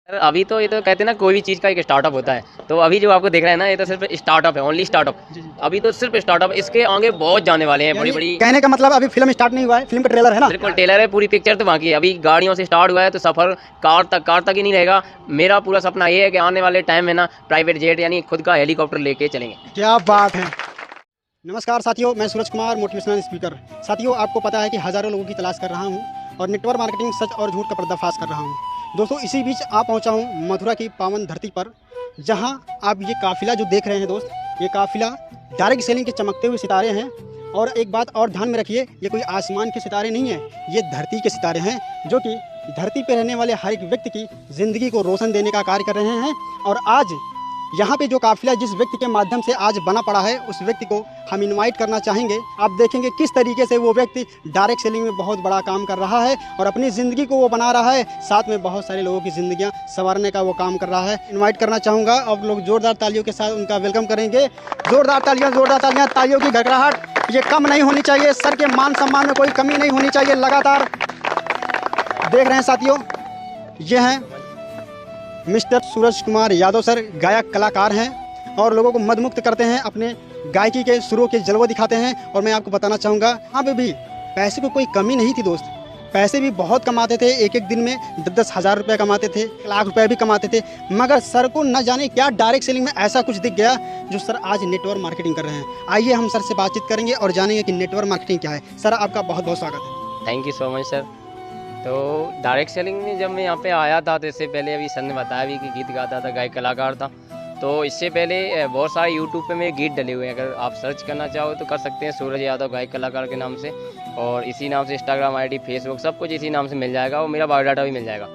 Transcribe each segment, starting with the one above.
Sir अभी तो ये तो कहते हैं ना, कोई भी चीज़ का एक स्टार्टअप होता है। तो अभी जो आपको दिख रहा है ना, ये तो सिर्फ स्टार्टअप है, ओनली स्टार्टअप। जी, जी। अभी तो सिर्फ स्टार्टअप, इसके आगे बहुत जाने वाले हैं, बड़ी यानी बड़ी। कहने का मतलब अभी फ़िल्म स्टार्ट नहीं हुआ है, फ़िल्म का ट्रेलर है ना? बिल्कुल टेलर है, पूरी पिक्चर तो बाकी है। अभी गाड़ियों से स्टार्ट हुआ है तो सफ़र कार तक ही नहीं रहेगा। मेरा पूरा सपना ये है कि आने वाले टाइम में ना प्राइवेट जेट यानी खुद का हेलीकॉप्टर लेके चलेंगे। क्या बात है! नमस्कार साथियों, मैं सूरज कुमार, मोटिवेशनल स्पीकर। साथियों, आपको पता है कि हज़ारों लोगों की तलाश कर रहा हूँ और नेटवर्क मार्केटिंग सच और झूठ का पर्दाफाश कर रहा हूँ। दोस्तों, इसी बीच आ पहुँचा हूँ मथुरा की पावन धरती पर, जहाँ आप ये काफ़िला जो देख रहे हैं दोस्त, ये काफ़िला डायरेक्ट सेलिंग के चमकते हुए सितारे हैं। और एक बात और ध्यान में रखिए, ये कोई आसमान के सितारे नहीं हैं, ये धरती के सितारे हैं, जो कि धरती पर रहने वाले हर एक व्यक्ति की ज़िंदगी को रोशन देने का कार्य कर रहे हैं। और आज यहाँ पे जो काफ़िला जिस व्यक्ति के माध्यम से आज बना पड़ा है, उस व्यक्ति को हम इनवाइट करना चाहेंगे। आप देखेंगे किस तरीके से वो व्यक्ति डायरेक्ट सेलिंग में बहुत बड़ा काम कर रहा है और अपनी ज़िंदगी को वो बना रहा है, साथ में बहुत सारे लोगों की ज़िंदगियाँ संवारने का वो काम कर रहा है। इनवाइट करना चाहूँगा, आप लोग ज़ोरदार तालियों के साथ उनका वेलकम करेंगे। ज़ोरदार तालियाँ, तालियों की गड़गड़ाहट ये कम नहीं होनी चाहिए। सर के मान सम्मान में कोई कमी नहीं होनी चाहिए। लगातार देख रहे हैं साथियों, ये हैं मिस्टर सूरज कुमार यादव सर। गायक कलाकार हैं और लोगों को मदमुक्त करते हैं, अपने गायकी के सुरों के जलवे दिखाते हैं। और मैं आपको बताना चाहूँगा, यहाँ पे भी पैसे को कोई कमी नहीं थी दोस्त। पैसे भी बहुत कमाते थे, एक एक दिन में 10-10 हज़ार रुपये कमाते थे, 1 लाख रुपये भी कमाते थे। मगर सर को न जाने क्या डायरेक्ट सेलिंग में ऐसा कुछ दिख गया, जो सर आज नेटवर्क मार्केटिंग कर रहे हैं। आइए हम सर से बातचीत करेंगे और जानेंगे कि नेटवर्क मार्केटिंग क्या है। सर, आपका बहुत बहुत स्वागत है। Thank you so much sir. तो डायरेक्ट सेलिंग में जब मैं यहाँ पे आया था, तो इससे पहले अभी सर ने बताया भी कि गीत गाता था, गायक कलाकार था। तो इससे पहले बहुत सारे यूट्यूब पे मेरे गीत डले हुए हैं, अगर आप सर्च करना चाहो तो कर सकते हैं, सूरज यादव गायक कलाकार के नाम से। और इसी नाम से इंस्टाग्राम आईडी, फेसबुक, सब कुछ इसी नाम से मिल जाएगा और मेरा बायोडाटा भी मिल जाएगा।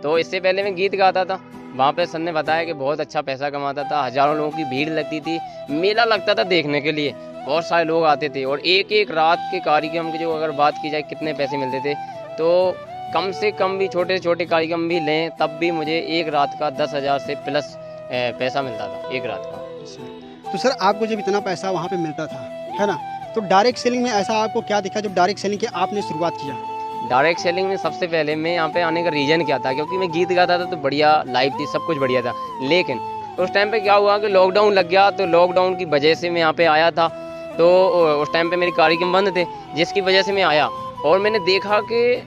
तो इससे पहले मैं गीत गाता था, वहाँ पे सर ने बताया कि बहुत अच्छा पैसा कमाता था, हज़ारों लोगों की भीड़ लगती थी, मेला लगता था देखने के लिए, बहुत सारे लोग आते थे। और एक एक रात के कार्यक्रम की जो अगर बात की जाए कितने पैसे मिलते थे, तो कम से कम भी छोटे छोटे कार्यक्रम भी लें तब भी मुझे एक रात का 10,000 से प्लस पैसा मिलता था एक रात का। तो सर, आपको जब इतना पैसा वहाँ पे मिलता था, है ना, तो डायरेक्ट सेलिंग में ऐसा आपको क्या दिखा जब डायरेक्ट सेलिंग की आपने शुरुआत किया? डायरेक्ट सेलिंग में सबसे पहले मैं यहाँ पे आने का रीज़न क्या था, क्योंकि मैं गीत गाता था तो बढ़िया लाइफ थी, सब कुछ बढ़िया था। लेकिन उस टाइम पे क्या हुआ कि लॉकडाउन लग गया, तो लॉकडाउन की वजह से मैं यहाँ पे आया था। तो उस टाइम पे मेरे कार्यक्रम बंद थे, जिसकी वजह से मैं आया और मैंने देखा कि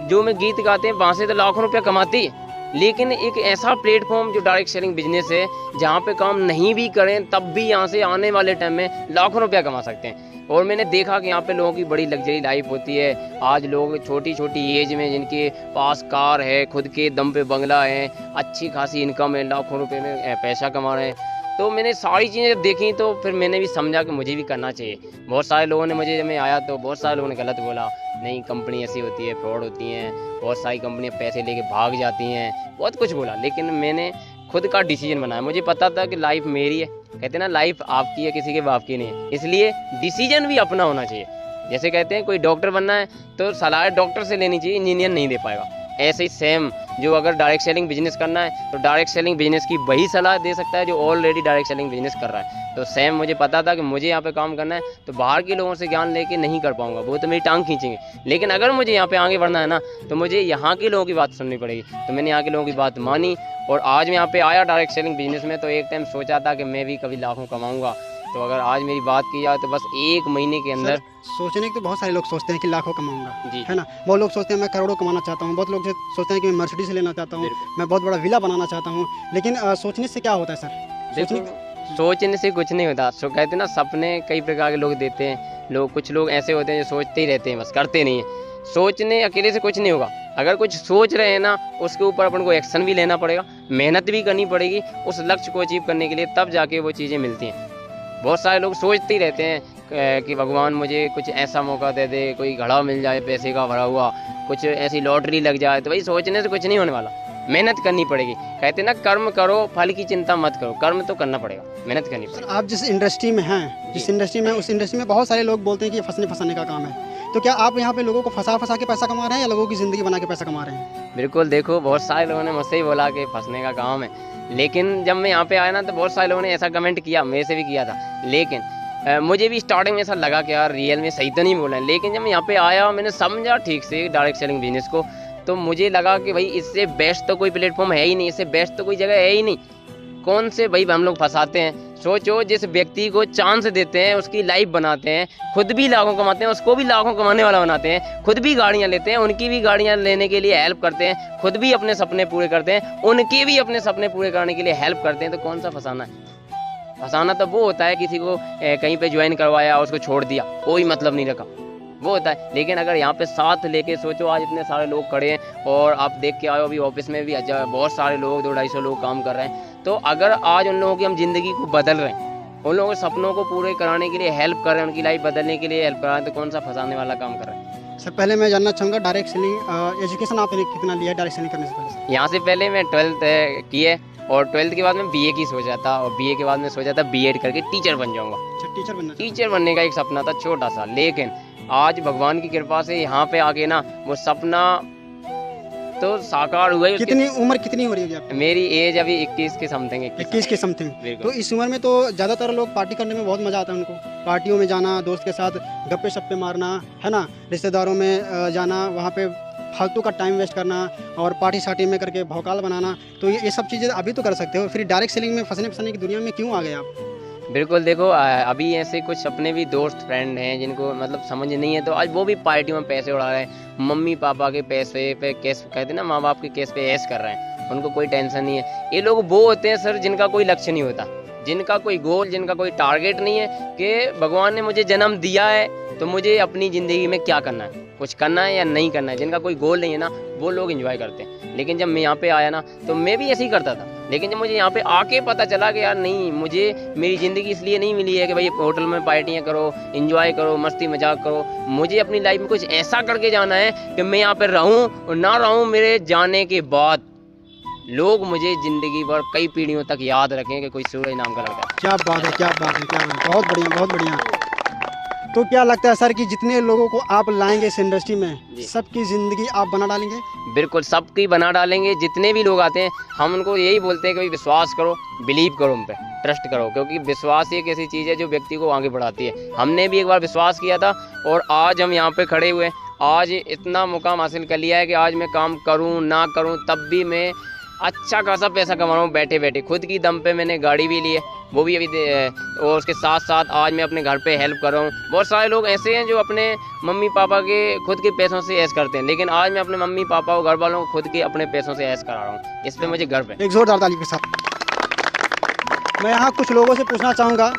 जो मैं गीत गाते हैं वहाँ से तो लाखों रुपया कमाती है, लेकिन एक ऐसा प्लेटफॉर्म जो डायरेक्ट सेलिंग बिजनेस है, जहाँ पे काम नहीं भी करें तब भी यहाँ से आने वाले टाइम में लाखों रुपया कमा सकते हैं। और मैंने देखा कि यहाँ पे लोगों की बड़ी लग्जरी लाइफ होती है। आज लोग छोटी छोटी एज में जिनके पास कार है, खुद के दम पे बंगला है, अच्छी खासी इनकम है, लाखों रुपए में पैसा कमा रहे हैं। तो मैंने सारी चीज़ें देखी, तो फिर मैंने भी समझा कि मुझे भी करना चाहिए। बहुत सारे लोगों ने मुझे, जब मैं आया तो बहुत सारे लोगों ने गलत बोला, नहीं कंपनी ऐसी होती है, फ्रॉड होती हैं, बहुत सारी कंपनियां पैसे लेके भाग जाती हैं, बहुत कुछ बोला। लेकिन मैंने खुद का डिसीजन बनाया, मुझे पता था कि लाइफ मेरी है, कहते हैं ना लाइफ आपकी है, किसी के बाप की नहीं है, इसलिए डिसीजन भी अपना होना चाहिए। जैसे कहते हैं कोई डॉक्टर बनना है तो सलाह डॉक्टर से लेनी चाहिए, इंजीनियर नहीं दे पाएगा। ऐसे ही सेम, जो अगर डायरेक्ट सेलिंग बिजनेस करना है तो डायरेक्ट सेलिंग बिजनेस की वही सलाह दे सकता है जो ऑलरेडी डायरेक्ट सेलिंग बिजनेस कर रहा है। तो सेम मुझे पता था कि मुझे यहाँ पे काम करना है, तो बाहर के लोगों से ज्ञान लेके नहीं कर पाऊंगा, वो तो मेरी टांग खींचेंगे। लेकिन अगर मुझे यहाँ पे आगे बढ़ना है ना, तो मुझे यहाँ के लोगों की बात सुननी पड़ेगी। तो मैंने यहाँ के लोगों की बात मानी और आज मैं यहाँ पे आया डायरेक्ट सेलिंग बिजनेस में। तो एक टाइम सोचा था कि मैं भी कभी लाखों कमाऊंगा, तो अगर आज मेरी बात की जाए तो बस 1 महीने के अंदर। सोचने के तो बहुत सारे लोग सोचते हैं कि लाखों कमाऊंगा, जी, है ना। बहुत लोग सोचते हैं मैं करोड़ों कमाना चाहता हूँ, बहुत लोग सोचते हैं कि मैं मर्सिडीज लेना चाहता हूँ, मैं बहुत बड़ा विला बनाना चाहता हूँ। लेकिन सोचने से क्या होता है सर? सोचने से कुछ नहीं होता। सो कहते हैं ना, सपने कई प्रकार के लोग देते हैं। कुछ लोग ऐसे होते हैं जो सोचते ही रहते हैं, बस करते नहीं हैं। सोचने अकेले से कुछ नहीं होगा, अगर कुछ सोच रहे हैं ना, उसके ऊपर अपन को एक्शन भी लेना पड़ेगा, मेहनत भी करनी पड़ेगी उस लक्ष्य को अचीव करने के लिए, तब जाके वो चीज़ें मिलती हैं। बहुत सारे लोग सोचते ही रहते हैं कि भगवान मुझे कुछ ऐसा मौका दे दे, कोई घड़ा मिल जाए पैसे का भरा हुआ, कुछ ऐसी लॉटरी लग जाए। तो भाई सोचने से कुछ नहीं होने वाला, मेहनत करनी पड़ेगी। कहते हैं ना, कर्म करो फल की चिंता मत करो, कर्म तो करना पड़ेगा, मेहनत करनी पड़ेगी। आप जिस इंडस्ट्री में हैं, जिस इंडस्ट्री में, उस इंडस्ट्री में बहुत सारे लोग बोलते हैं कि ये फंसने फंसाने का काम है। तो क्या आप यहाँ पे लोगों को फंसा के पैसा कमा रहे हैं या लोगों की ज़िंदगी बना के पैसा कमा रहे हैं? बिल्कुल, देखो बहुत सारे लोगों ने मुझसे ही बोला कि फंसने का काम है, लेकिन जब मैं यहाँ पे आया ना, तो बहुत सारे लोगों ने ऐसा कमेंट किया, मेरे से भी किया था। लेकिन मुझे भी स्टार्टिंग में ऐसा लगा कि यार रियल में सही तो नहीं बोला है। लेकिन जब मैं यहाँ पे आया, मैंने समझा ठीक से डायरेक्ट सेलिंग बिजनेस को, तो मुझे लगा कि भाई इससे बेस्ट तो कोई प्लेटफॉर्म है ही नहीं, इससे बेस्ट तो कोई जगह है ही नहीं। कौन से भाई हम लोग फंसाते हैं। सोचो, जिस व्यक्ति को चांस देते हैं, उसकी लाइफ बनाते हैं, खुद भी लाखों कमाते हैं, उसको भी लाखों कमाने वाला बनाते हैं, खुद भी गाड़ियां लेते हैं, उनकी भी गाड़ियां लेने के लिए हेल्प करते हैं, खुद भी अपने सपने पूरे करते हैं, उनके भी अपने सपने पूरे करने के लिए हेल्प करते हैं। तो कौन सा फंसाना है? फंसाना तो वो होता है किसी को कहीं पे ज्वाइन करवाया, उसको छोड़ दिया, कोई मतलब नहीं रखा, वो होता है। लेकिन अगर यहाँ पे साथ लेके सोचो, आज इतने सारे लोग खड़े हैं और आप देख के आए, अभी ऑफिस में भी बहुत सारे लोग 200-250 लोग काम कर रहे हैं। तो अगर आज उन लोगों की हम जिंदगी को बदल रहे हैं, उन लोगों के सपनों को पूरे कराने के लिए हेल्प कर रहे हैं, उनकी लाइफ बदलने के लिए हेल्प कर रहे हैं, तो कौन सा फंसाने वाला काम कर रहे हैं? सर पहले मैं जानना चाहूँगा, डायरेक्ट सेलिंग एजुकेशन आपने कितना लिया डायरेक्ट सेलिंग करने से पहले? यहाँ से पहले मैं 12th की है और 12th के बाद मैं BA की सोचा था, और BA के बाद मैं सोचा था B.Ed करके टीचर बन जाऊँगा। अच्छा, टीचर बनना? टीचर बनने का एक सपना था छोटा सा, लेकिन आज भगवान की कृपा से यहाँ पे आके ना वो सपना तो साकार हुआ ही। कितनी उम्र कितनी हो रही है आपकी? मेरी एज अभी 21 के समथिंग, 21 के समथिंग। तो इस उम्र में तो ज़्यादातर लोग पार्टी करने में बहुत मज़ा आता है उनको, पार्टियों में जाना, दोस्त के साथ गप्पे शप्पे मारना, है ना, रिश्तेदारों में जाना, वहाँ पे फालतू का टाइम वेस्ट करना और पार्टी शार्टी में करके भौकाल बनाना। तो ये सब चीज़ें अभी तो कर सकते हो, फिर डायरेक्ट सेलिंग में फंसने की दुनिया में क्यों आ गए आप? बिल्कुल, देखो अभी ऐसे कुछ अपने भी दोस्त फ्रेंड हैं जिनको मतलब समझ नहीं है, तो आज वो भी पार्टियों में पैसे उड़ा रहे हैं, मम्मी पापा के पैसे पे केस कहते हैं ना, माँ बाप के केस पे ऐश कर रहे हैं, उनको कोई टेंशन नहीं है। ये लोग वो होते हैं सर जिनका कोई लक्ष्य नहीं होता, जिनका कोई गोल, जिनका कोई टारगेट नहीं है कि भगवान ने मुझे जन्म दिया है तो मुझे अपनी ज़िंदगी में क्या करना है, कुछ करना है या नहीं करना है। जिनका कोई गोल नहीं है ना, वो लोग एंजॉय करते हैं। लेकिन जब मैं यहाँ पे आया ना, तो मैं भी ऐसे ही करता था, लेकिन जब मुझे यहाँ पे आके पता चला कि यार नहीं, मुझे मेरी ज़िंदगी इसलिए नहीं मिली है कि भाई होटल में पार्टियाँ करो, एंजॉय करो, मस्ती मजाक करो। मुझे अपनी लाइफ में कुछ ऐसा करके जाना है कि मैं यहाँ पे रहूँ और ना रहूँ, मेरे जाने के बाद लोग मुझे ज़िंदगी भर कई पीढ़ियों तक याद रखें कि कोई सूरज नाम का लड़का। क्या बात है, क्या बात है, क्या बात है, बहुत बढ़िया, बहुत बढ़िया। तो क्या लगता है सर कि जितने लोगों को आप लाएंगे इस इंडस्ट्री में, सबकी ज़िंदगी आप बना डालेंगे? बिल्कुल, सबकी बना डालेंगे। जितने भी लोग आते हैं, हम उनको यही बोलते हैं कि भाई विश्वास करो, बिलीव करो, उन पर ट्रस्ट करो, क्योंकि विश्वास एक ऐसी चीज़ है जो व्यक्ति को आगे बढ़ाती है। हमने भी एक बार विश्वास किया था और आज हम यहाँ पे खड़े हुए हैं। आज इतना मुकाम हासिल कर लिया है कि आज मैं काम करूँ ना करूँ, तब भी मैं अच्छा खासा पैसा कमा रहा हूँ बैठे बैठे। खुद की दम पे मैंने गाड़ी भी ली है, वो भी अभी और उसके साथ साथ आज मैं अपने घर पे हेल्प कर रहा हूँ। बहुत सारे लोग ऐसे हैं जो अपने मम्मी पापा के खुद के पैसों से ऐश करते हैं, लेकिन आज मैं अपने मम्मी पापा और घर वालों को खुद के अपने पैसों से ऐश करा रहा हूँ। इस पर मुझे गर्व है। एक जोरदार ताली के साथ। मैं यहाँ कुछ लोगों से पूछना चाहूँगा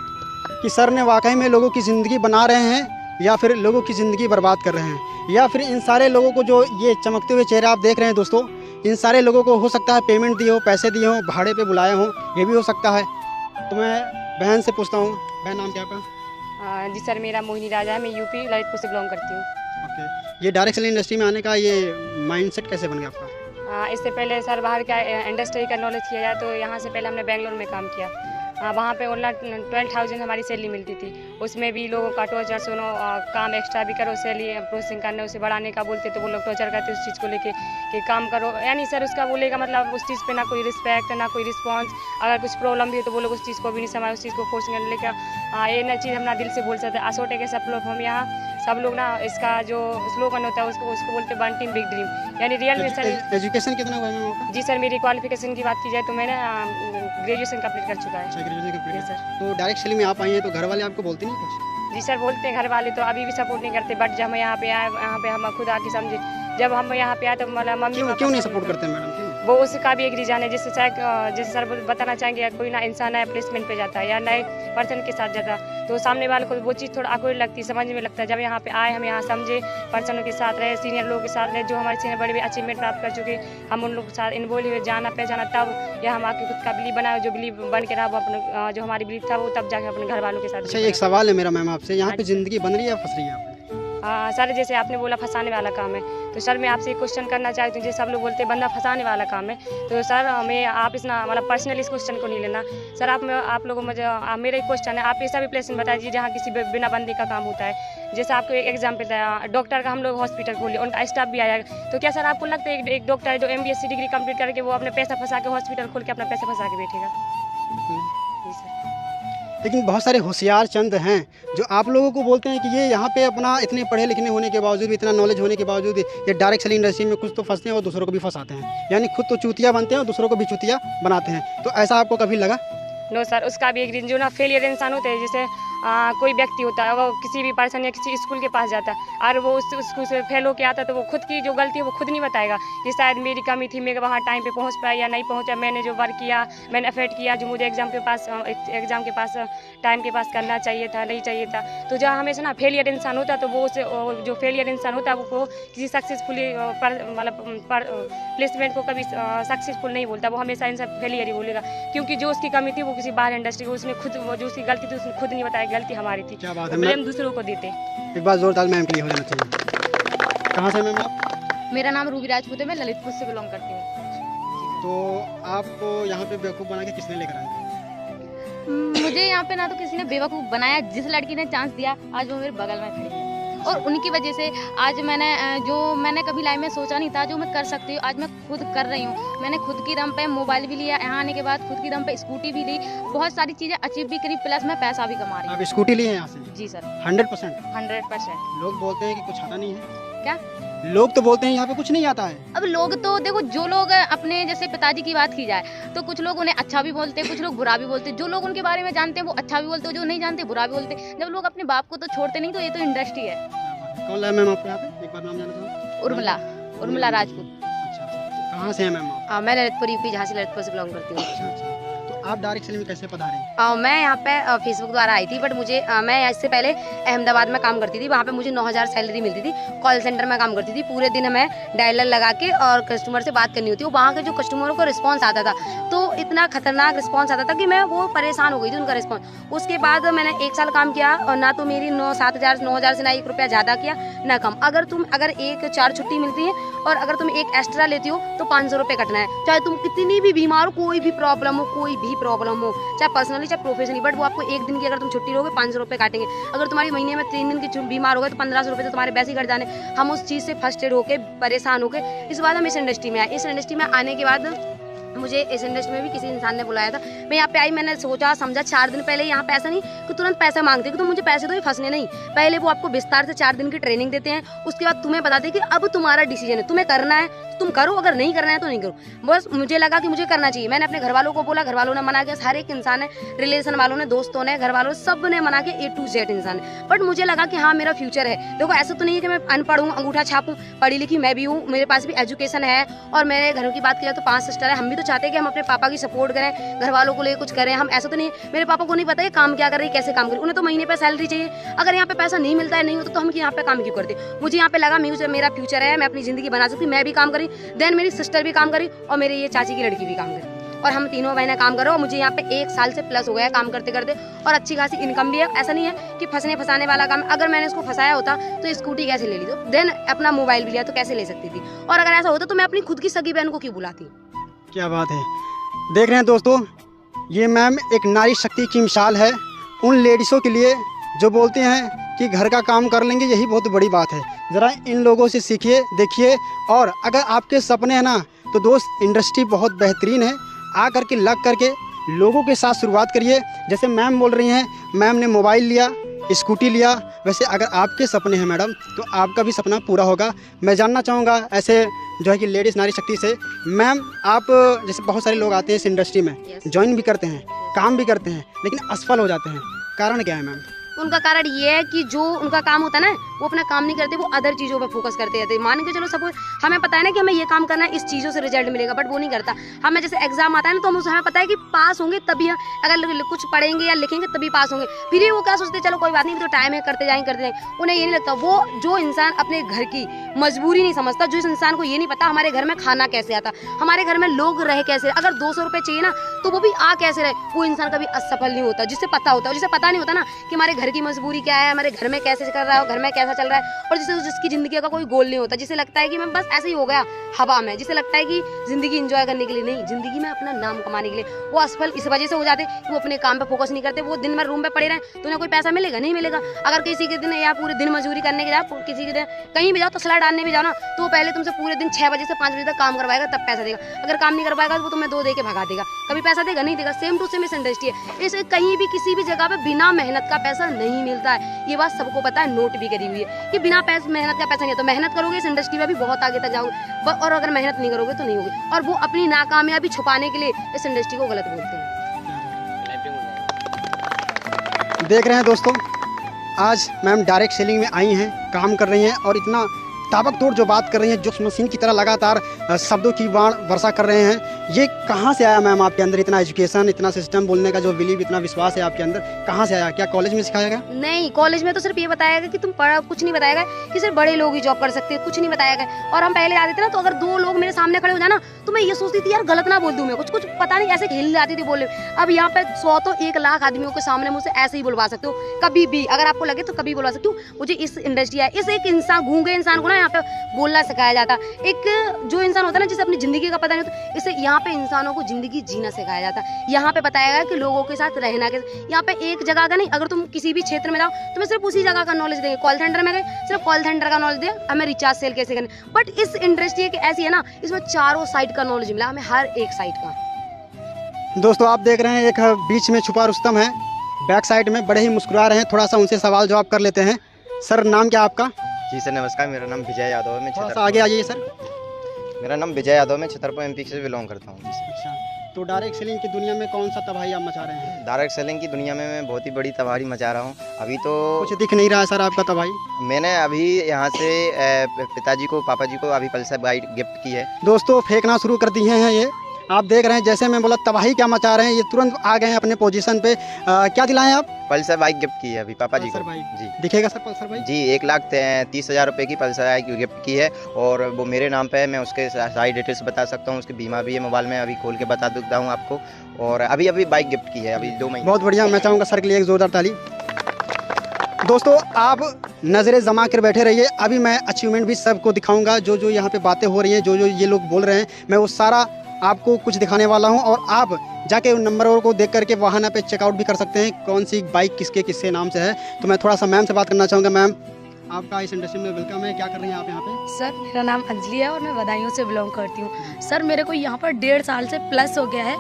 कि सर ने वाकई में लोगों की ज़िंदगी बना रहे हैं या फिर लोगों की ज़िंदगी बर्बाद कर रहे हैं, या फिर इन सारे लोगों को जो ये चमकते हुए चेहरे आप देख रहे हैं दोस्तों, इन सारे लोगों को हो सकता है पेमेंट दिए हो, पैसे दिए हो, भाड़े पे बुलाए हो, ये भी हो सकता है। तो मैं बहन से पूछता हूँ, बहन नाम क्या आपका? जी सर, मेरा मोहिनी राजा है, मैं यूपी ललितपुर से बिलोंग करती हूँ। ओके, ये डायरेक्ट सेलिंग इंडस्ट्री में आने का ये माइंडसेट कैसे बन गया आपका? इससे पहले सर बाहर का इंडस्ट्री का नॉलेज किया जाए तो यहाँ से पहले हमने बेंगलोर में काम किया। वहाँ पे ऑनलाइन 12,000 हमारी सैलरी मिलती थी, उसमें भी लोगों का टॉर्चर सुनो, काम एक्स्ट्रा भी करो, सैलरी प्रोसेसिंग करने उसे बढ़ाने का बोलते तो वो लोग टॉर्चर करते उस चीज़ को लेके कि काम करो, यानी सर उसका बोलेगा मतलब उस चीज़ पे ना कोई रिस्पेक्ट ना कोई रिस्पांस। अगर कुछ प्रॉब्लम भी हो तो वो लोग उस चीज़ को भी नहीं समझ, उस चीज़ को फोर्स करने लेकर ये ना चीज़ हम ना दिल से बोल सकते। आसोटे के सब लोग हम यहाँ सब लोग ना इसका जो स्लोगन होता है उसको बोलते वन टीम बिग ड्रीम, यानी रियल में सर। एजुकेशन कितना हुआ है आपका? जी सर, मेरी क्वालिफिकेशन की बात की जाए तो मैंने ग्रेजुएशन कंप्लीट कर चुका है। अच्छा, ग्रेजुएशन कंप्लीट। सर तो डायरेक्ट सेलिंग में आप आई हैं तो घर वाले आपको बोलते नहीं कुछ? जी सर, बोलते हैं घर वाले, तो अभी भी सपोर्ट नहीं करते, बट जब हम यहाँ पे आए, यहाँ पे हम खुद आके समझे, जब हम यहाँ पे आए तो मतलब मम्मी क्यों नहीं सपोर्ट करते मैडम? क्यों? वो उसका भी एक रीज़न है, जैसे सर बताना चाहेंगे, कोई ना इंसान नया प्लेसमेंट पे जाता है या नए पर्सन के साथ जाता है तो सामने वाले को वो चीज़ थोड़ा awkward लगती है, समझ में लगता है। जब यहाँ पे आए, हम यहाँ समझे, पर्सनों के साथ रहे, सीनियर लोगों के साथ रहे, जो हमारे सीनियर बड़े बड़े अचीवमेंट प्राप्त कर चुके, हम उन लोगों के साथ इन्वॉल्व हुए, जाना पहचाना, तब यह हम आके खुद का बिलीव बनाया, जो बिलीव बन के रहा वो अपने जो हमारी बिलीव था वो तब जाके अपने घर वालों के साथ। अच्छा, एक सवाल है मेरा मैम आपसे, यहाँ पे ज़िंदगी बन रही है या फंस रही है आप? सर जैसे आपने बोला फंसाने वाला काम है, तो सर मैं आपसे एक क्वेश्चन करना चाहती हूँ। जैसे सब लोग बोलते हैं बंदा फंसाने वाला काम है, तो सर मैं आप इस ना मतलब पर्सनली इस क्वेश्चन को नहीं लेना सर। आप लोगों मुझे मेरा एक क्वेश्चन है, आप ऐसा भी प्लेसमेंट बताइए जहाँ किसी बिना बंदे का काम होता है। जैसे आपको एक एग्जाम्पल था, डॉक्टर का हम लोग हॉस्पिटल खोले, उनका स्टाफ भी आया, तो क्या सर आपको लगता है एक डॉक्टर जो MBSc डिग्री कंप्लीट करके वो अपने पैसा फंसा के हॉस्पिटल खोल के अपना पैसा फंसा के बैठेगा? जी सर। लेकिन बहुत सारे होशियार चंद हैं जो आप लोगों को बोलते हैं कि ये यहाँ पे अपना इतने पढ़े लिखने होने के बावजूद भी, इतना नॉलेज होने के बावजूद ये डायरेक्ट सेलिंग इंडस्ट्री में कुछ तो फंसते हैं और दूसरों को भी फंसाते हैं, यानी खुद तो चूतिया बनते हैं और दूसरों को भी चूतिया बनाते हैं। तो ऐसा आपको कभी लगा? नो सर, उसका भी एक रीजन जो ना फेलियर इंसान होते हैं, जैसे कोई व्यक्ति होता है वो किसी भी पर्सन या किसी स्कूल के पास जाता है और वो उस स्कूल से फेल होकर आता है तो वो खुद की जो गलती है वो खुद नहीं बताएगा कि शायद मेरी कमी थी, मैं वहाँ टाइम पे पहुँच पाया या नहीं पहुँचा, मैंने जो वर्क किया, मैंने एफर्ट किया जो मुझे एग्ज़ाम के पास टाइम के पास करना चाहिए था, नहीं चाहिए था। तो जहाँ हमेशा ना फेलियर इंसान होता है तो वो उसे जो फेलियर इंसान होता है वो किसी सक्सेसफुली मतलब प्लेसमेंट को कभी सक्सेसफुल नहीं बोलता, वो हमेशा इंसान फेलियर ही बोलेगा, क्योंकि जो उसकी कमी थी वो किसी बाहर इंडस्ट्री को उसने खुद, वो जो उसकी गलती थी उसने खुद नहीं बताया, गलती हमारी थी। क्या बात है, ब्लेम दूसरों को देते। एक बार जोरदार मैम के लिए हो जाना चाहिए। कहाँ से मैम आप? मेरा नाम रूबी राजपूत है, मैं ललितपुर से बिलोंग करती हूँ। तो आपको यहाँ पे बेवकूफ़ बना के किसने लेकर आया? मुझे यहाँ पे ना तो किसी ने बेवकूफ़ बनाया, जिस लड़की ने चांस दिया आज वो मेरे बगल में खड़ी है और उनकी वजह से आज मैंने कभी लाइफ में सोचा नहीं था जो मैं कर सकती हूँ, आज मैं खुद कर रही हूँ। मैंने खुद की दम पे मोबाइल भी लिया, यहाँ आने के बाद खुद की दम पे स्कूटी भी ली, बहुत सारी चीज़ें अचीव भी करी, प्लस मैं पैसा भी कमा रही हूँ। आप स्कूटी लिए हैं यहाँ से? जी सर, 100%। 100%। लोग बोलते हैं कि कुछ आता नहीं है। क्या? लोग तो बोलते हैं यहाँ पे कुछ नहीं आता है। अब लोग तो देखो, जो लोग अपने जैसे पिताजी की बात की जाए तो कुछ लोग उन्हें अच्छा भी बोलते हैं, कुछ लोग बुरा भी बोलते हैं। जो लोग उनके बारे में जानते हैं वो अच्छा भी बोलते हैं, जो नहीं जानते बुरा भी बोलते हैं। जब लोग अपने बाप को तो छोड़ते नहीं, तो ये तो इंडस्ट्री है। कौन लाया मैम आपको यहाँ पे? एक बार नाम जाना चाहूँ। उर्मिला राजपूत। अच्छा, कहाँ से हैं मैम आप? मैं ललितपुर यूपी झांसी ललितपुर से बिलोंग करती हूँ। अच्छा, तो आप डायरेक्ट सेलिंग में कैसे पधारे? मैं यहाँ पे फेसबुक द्वारा आई थी, बट मैं इससे पहले अहमदाबाद में काम करती थी। वहाँ पे मुझे 9,000 सैलरी मिलती थी। कॉल सेंटर में काम करती थी, पूरे दिन हमें डायलर लगा के और कस्टमर से बात करनी होती है। वहाँ के जो कस्टमरों को रिस्पॉन्स आता था तो इतना खतरनाक रिस्पॉन्स आता था कि मैं वो परेशान हो गई थी उनका रिस्पॉन्स। उसके बाद मैंने 1 साल काम किया और ना तो मेरी 9,000 से ना 1 रुपया ज़्यादा किया ना कम। अगर एक 4 छुट्टी मिलती है और अगर तुम एक एक्स्ट्रा लेती हो तो 500 रुपये कटना है, चाहे तुम कितनी भी बीमार हो, कोई भी प्रॉब्लम हो, चाहे पर्सनली चाहे प्रोफेशनली, बट वो आपको एक दिन की अगर तुम छुट्टी लोगे 500 रुपये काटेंगे। अगर तुम्हारी महीने में 3 दिन की बीमार हो गए तो 1500 रुपये तो तुम्हारे वैसे ही कट जाने। हम उस चीज़ से फ्रस्ट्रेट होकर परेशान होकर इस बार हम इस इंडस्ट्री में आए। इस इंडस्ट्री में आने के बाद मुझे इस इंडस्ट्री में भी किसी इंसान ने बुलाया था। मैं यहाँ पे आई, मैंने सोचा समझा 4 दिन पहले यहाँ पे ऐसा नहीं कि तुरंत पैसे मांगते कि तो मुझे पैसे दो, फंसने नहीं। पहले वो आपको विस्तार से 4 दिन की ट्रेनिंग देते हैं, उसके बाद तुम्हें बताते हैं कि अब तुम्हारा डिसीजन है, तुम्हें करना है तो तुम करो, अगर नहीं करना है तो नहीं करो। बस मुझे लगा कि मुझे करना चाहिए। मैंने अपने घर वालों को बोला, घर वालों ने मना किया, हर एक इंसान ने, रिलेशन वालों ने, दोस्तों ने, घर वालों सब ने मना किया, A to Z इंसान है। बट मुझे लगा कि हाँ मेरा फ्यूचर है। देखो ऐसा तो नहीं है कि मैं अनपढ़ हूँ, अंगूठा छापूँ, पढ़ी लिखी मैं भी हूँ, मेरे पास भी एजुकेशन है। और मेरे घरों की बात किया तो 5 सिस्टर है। हम भी तो चाहते हैं कि हम अपने पापा की सपोर्ट करें, घर वालों को लिए कुछ करें। हम ऐसा तो नहीं, मेरे पापा को नहीं पता है काम क्या कर रही है, कैसे काम कर रही है। उन्हें तो महीने पे सैलरी चाहिए। अगर यहाँ पे पैसा नहीं मिलता है, नहीं होता तो हम यहाँ पे काम क्यों करते? मुझे यहाँ पे लगा मेरा फ्यूचर है, मैं अपनी जिंदगी बना सकती, मैं भी काम करी, देन मेरी सिस्टर भी काम करी और मेरी ये चाची की लड़की भी काम करी और हम तीनों बहनें काम करो। मुझे यहाँ पे 1 साल से प्लस हो गया है काम करते करते और अच्छी खासी इनकम भी है। ऐसा नहीं है कि फंसाने वाला काम। अगर मैंने इसको फंसाया होता तो स्कूटी कैसे ले ली, तो देन अपना मोबाइल भी लिया तो कैसे ले सकती थी। और अगर ऐसा होता तो मैं अपनी खुद की सगी बहन को क्यों बुलाती? क्या बात है। देख रहे हैं दोस्तों, ये मैम एक नारी शक्ति की मिसाल है उन लेडीज़ों के लिए जो बोलते हैं कि घर का काम कर लेंगे, यही बहुत बड़ी बात है। ज़रा इन लोगों से सीखिए, देखिए। और अगर आपके सपने हैं ना तो दोस्त इंडस्ट्री बहुत बेहतरीन है। आ करके लग करके लोगों के साथ शुरुआत करिए। जैसे मैम बोल रही हैं, मैम ने मोबाइल लिया, स्कूटी लिया। वैसे अगर आपके सपने हैं मैडम तो आपका भी सपना पूरा होगा। मैं जानना चाहूँगा ऐसे जो है कि लेडीज़ नारी शक्ति से, मैम आप जैसे बहुत सारे लोग आते हैं इस इंडस्ट्री में, ज्वाइन भी करते हैं, काम भी करते हैं, लेकिन असफल हो जाते हैं। कारण क्या है मैम? उनका कारण ये है कि जो उनका काम होता है ना वो अपना काम नहीं करते, वो अदर चीज़ों पर फोकस करते रहते हैं। मान के चलो सपोज हमें पता है ना कि हमें ये काम करना है, इस चीज़ों से रिजल्ट मिलेगा, बट वो नहीं करता। हमें जैसे एग्जाम आता है ना तो हमें पता है कि पास होंगे तभी, अगर कुछ पढ़ेंगे या लिखेंगे तभी पास होंगे। फिर ये वो क्या सोचते हैं, चलो कोई बात नहीं, तो टाइम है, करते जाएंगे। उन्हें ये नहीं लगता। वो जो इंसान अपने घर की मजबूरी नहीं समझता, जो इस इंसान को ये नहीं पता हमारे घर में खाना कैसे आता, हमारे घर में लोग रहे कैसे, अगर 200 रुपये चाहिए ना तो वो भी आ कैसे रहे, वो इंसान कभी असफल नहीं होता। जिसे पता होता है, जिसे पता नहीं होता ना कि हमारे घर की मजबूरी क्या है, हमारे घर में कैसे कर रहा हो, घर में कैसे पैसा चल रहा है, और जिसकी ज़िंदगी का कोई गोल नहीं होता, जिसे लगता है कि मैं बस ऐसे ही हो गया हवा में, जिसे लगता है कि ज़िंदगी एंजॉय करने के लिए नहीं, ज़िंदगी में अपना नाम कमाने के लिए, वो असफल इस वजह से हो जाते कि वो अपने काम पे फोकस नहीं करते। वो दिन भर रूम पे पड़े रहें तो उन्हें कोई पैसा मिलेगा नहीं मिलेगा। अगर किसी के दिन या पूरे दिन मजदूरी करने के जाओ, किसी के दिन कहीं भी जाओ, तसला डालने भी जाओ ना, तो वो पहले तुमसे पूरे दिन 6 बजे से 5 बजे तक काम करवाएगा, तब पैसा देगा। अगर काम नहीं कर पाएगा तो वो तुम्हें 2 दे के भगा देगा, कभी पैसा देगा नहीं देगा। सेम टू सेम इस इंडस्ट्री है, इस कहीं भी किसी भी जगह पे बिना मेहनत का पैसा नहीं मिलता है। ये बात सबको पता है, नोट भी करी हुई है कि बिना मेहनत का पैसा नहीं है। तो मेहनत करोगे इस इंडस्ट्री में भी बहुत आगे तक जाओगे, और अगर मेहनत नहीं करोगे तो नहीं होगी। और वो अपनी नाकामयाबी छुपाने के लिए इस इंडस्ट्री को गलत बोलते हैं। देख रहे हैं दोस्तों, आज मैम डायरेक्ट सेलिंग में आई हैं, काम कर रही हैं और इतना ताबकतोड़ जो बात कर रही हैं, जो मशीन की तरह लगातार शब्दों की बाण वर्षा कर रहे हैं। ये कहाँ से आया मैम आपके अंदर इतना एजुकेशन, इतना सिस्टम बोलने का जो बिलीव, इतना विश्वास है आपके अंदर, कहाँ से आया? क्या कॉलेज में सिखाया गया? नहीं, कॉलेज में तो सिर्फ ये बताया गया कि तुम पढ़ा, कुछ नहीं बताया गया कि सिर्फ बड़े लोग ही जॉब कर सकते हैं, कुछ नहीं बताया गया। और हम पहले आते थे ना, तो अगर 2 लोग मेरे सामने खड़े हो जाए ना, तो मैं ये सोचती थी यार गलत ना बोल दूं मैं, कुछ पता नहीं, ऐसे हिल जाती थी बोले। अब यहाँ पे 100 तो 1 लाख आदमियों के सामने मुझसे ऐसे ही बुलवा सकते हो, कभी भी अगर आपको लगे तो कभी बुलवा सकते हो। मुझे इस इंडस्ट्री है, इस एक इंसान, गूंगे इंसान को ना यहाँ पे बोलना सिखाया जाता। एक जो इंसान होता है ना, जिसे अपनी जिंदगी का पता नहीं होता, इसे यहाँ पे इंसानों को जिंदगी जीना सिखाया जाता है। यहाँ पे बताया गया कि लोगों के साथ रहना कैसे। यहाँ पे एक जगह का नहीं, अगर तुम किसी भी क्षेत्र में जाओ तो मैं सिर्फ उसी जगह का नॉलेज देंगे। कॉल सेंटर में गए, सिर्फ कॉल सेंटर का नॉलेज दिया, हमें रिचार्ज सेल कैसे करना। बट इस इंडस्ट्री एक ऐसी है ना, इसमें चारों साइड का नॉलेज मिला हमें, हर एक साइड का। दोस्तों आप देख रहे हैं, एक बीच में छुपा रुस्तम है, बैक साइड में बड़े ही मुस्कुरा रहे हैं। थोड़ा सा उनसे सवाल जवाब कर लेते हैं। सर नाम क्या आपका? जी सर नमस्कार, मेरा नाम विजय यादव है। मैं थोड़ा सा आगे आ जाइए सर। मेरा नाम विजय यादव, मैं छतरपुर एमपी से बिलोंग करता हूँ। अच्छा, तो डायरेक्ट सेलिंग की दुनिया में कौन सा तबाही आप मचा रहे हैं? डायरेक्ट सेलिंग की दुनिया में मैं बहुत ही बड़ी तबाही मचा रहा हूँ। अभी तो कुछ दिख नहीं रहा है सर आपका तबाही। मैंने अभी यहाँ से पिताजी को, पापा जी को अभी पल्सर बाइक गिफ्ट की है। दोस्तों फेंकना शुरू कर दिए हैं ये, आप देख रहे हैं। जैसे मैं बोला तबाही क्या मचा रहे हैं, ये तुरंत आ गए हैं अपने पोजीशन पे। क्या दिलाएं आप? पल्सर बाइक गिफ्ट की है अभी पापा जी को। पल्सर बाइक जी दिखेगा सर पल्सर बाइक? जी 1,30,000 रुपये की पल्सर बाइक गिफ्ट की है, और वो मेरे नाम पे है। मैं उसके सारी डिटेल्स बता सकता हूँ, उसकी बीमा भी है मोबाइल में, अभी खोल के बता देता हूँ आपको। और अभी बाइक गिफ्ट की है, अभी 2 महीने। बहुत बढ़िया, मैं चाहूँगा सर के लिए एक जोरदार ताली। दोस्तों आप नज़रें जमा कर बैठे रहिए, अभी मैं अचीवमेंट भी सबको दिखाऊंगा। जो जो यहाँ पे बातें हो रही हैं, जो जो ये लोग बोल रहे हैं, मैं वो सारा आपको कुछ दिखाने वाला हूँ। और आप जाके उन नंबरों को देख करके वाहन पे चेकआउट भी कर सकते हैं कौन सी बाइक किसके नाम से है। तो मैं थोड़ा सा मैम से बात करना चाहूँगा। मैम आपका इस इंडस्ट्री में वेलकम है, क्या कर रही हैं आप यहाँ पे? सर मेरा नाम अंजलि है और मैं बदायूं से बिलोंग करती हूँ। सर मेरे को यहाँ पर 1.5 साल से प्लस हो गया है,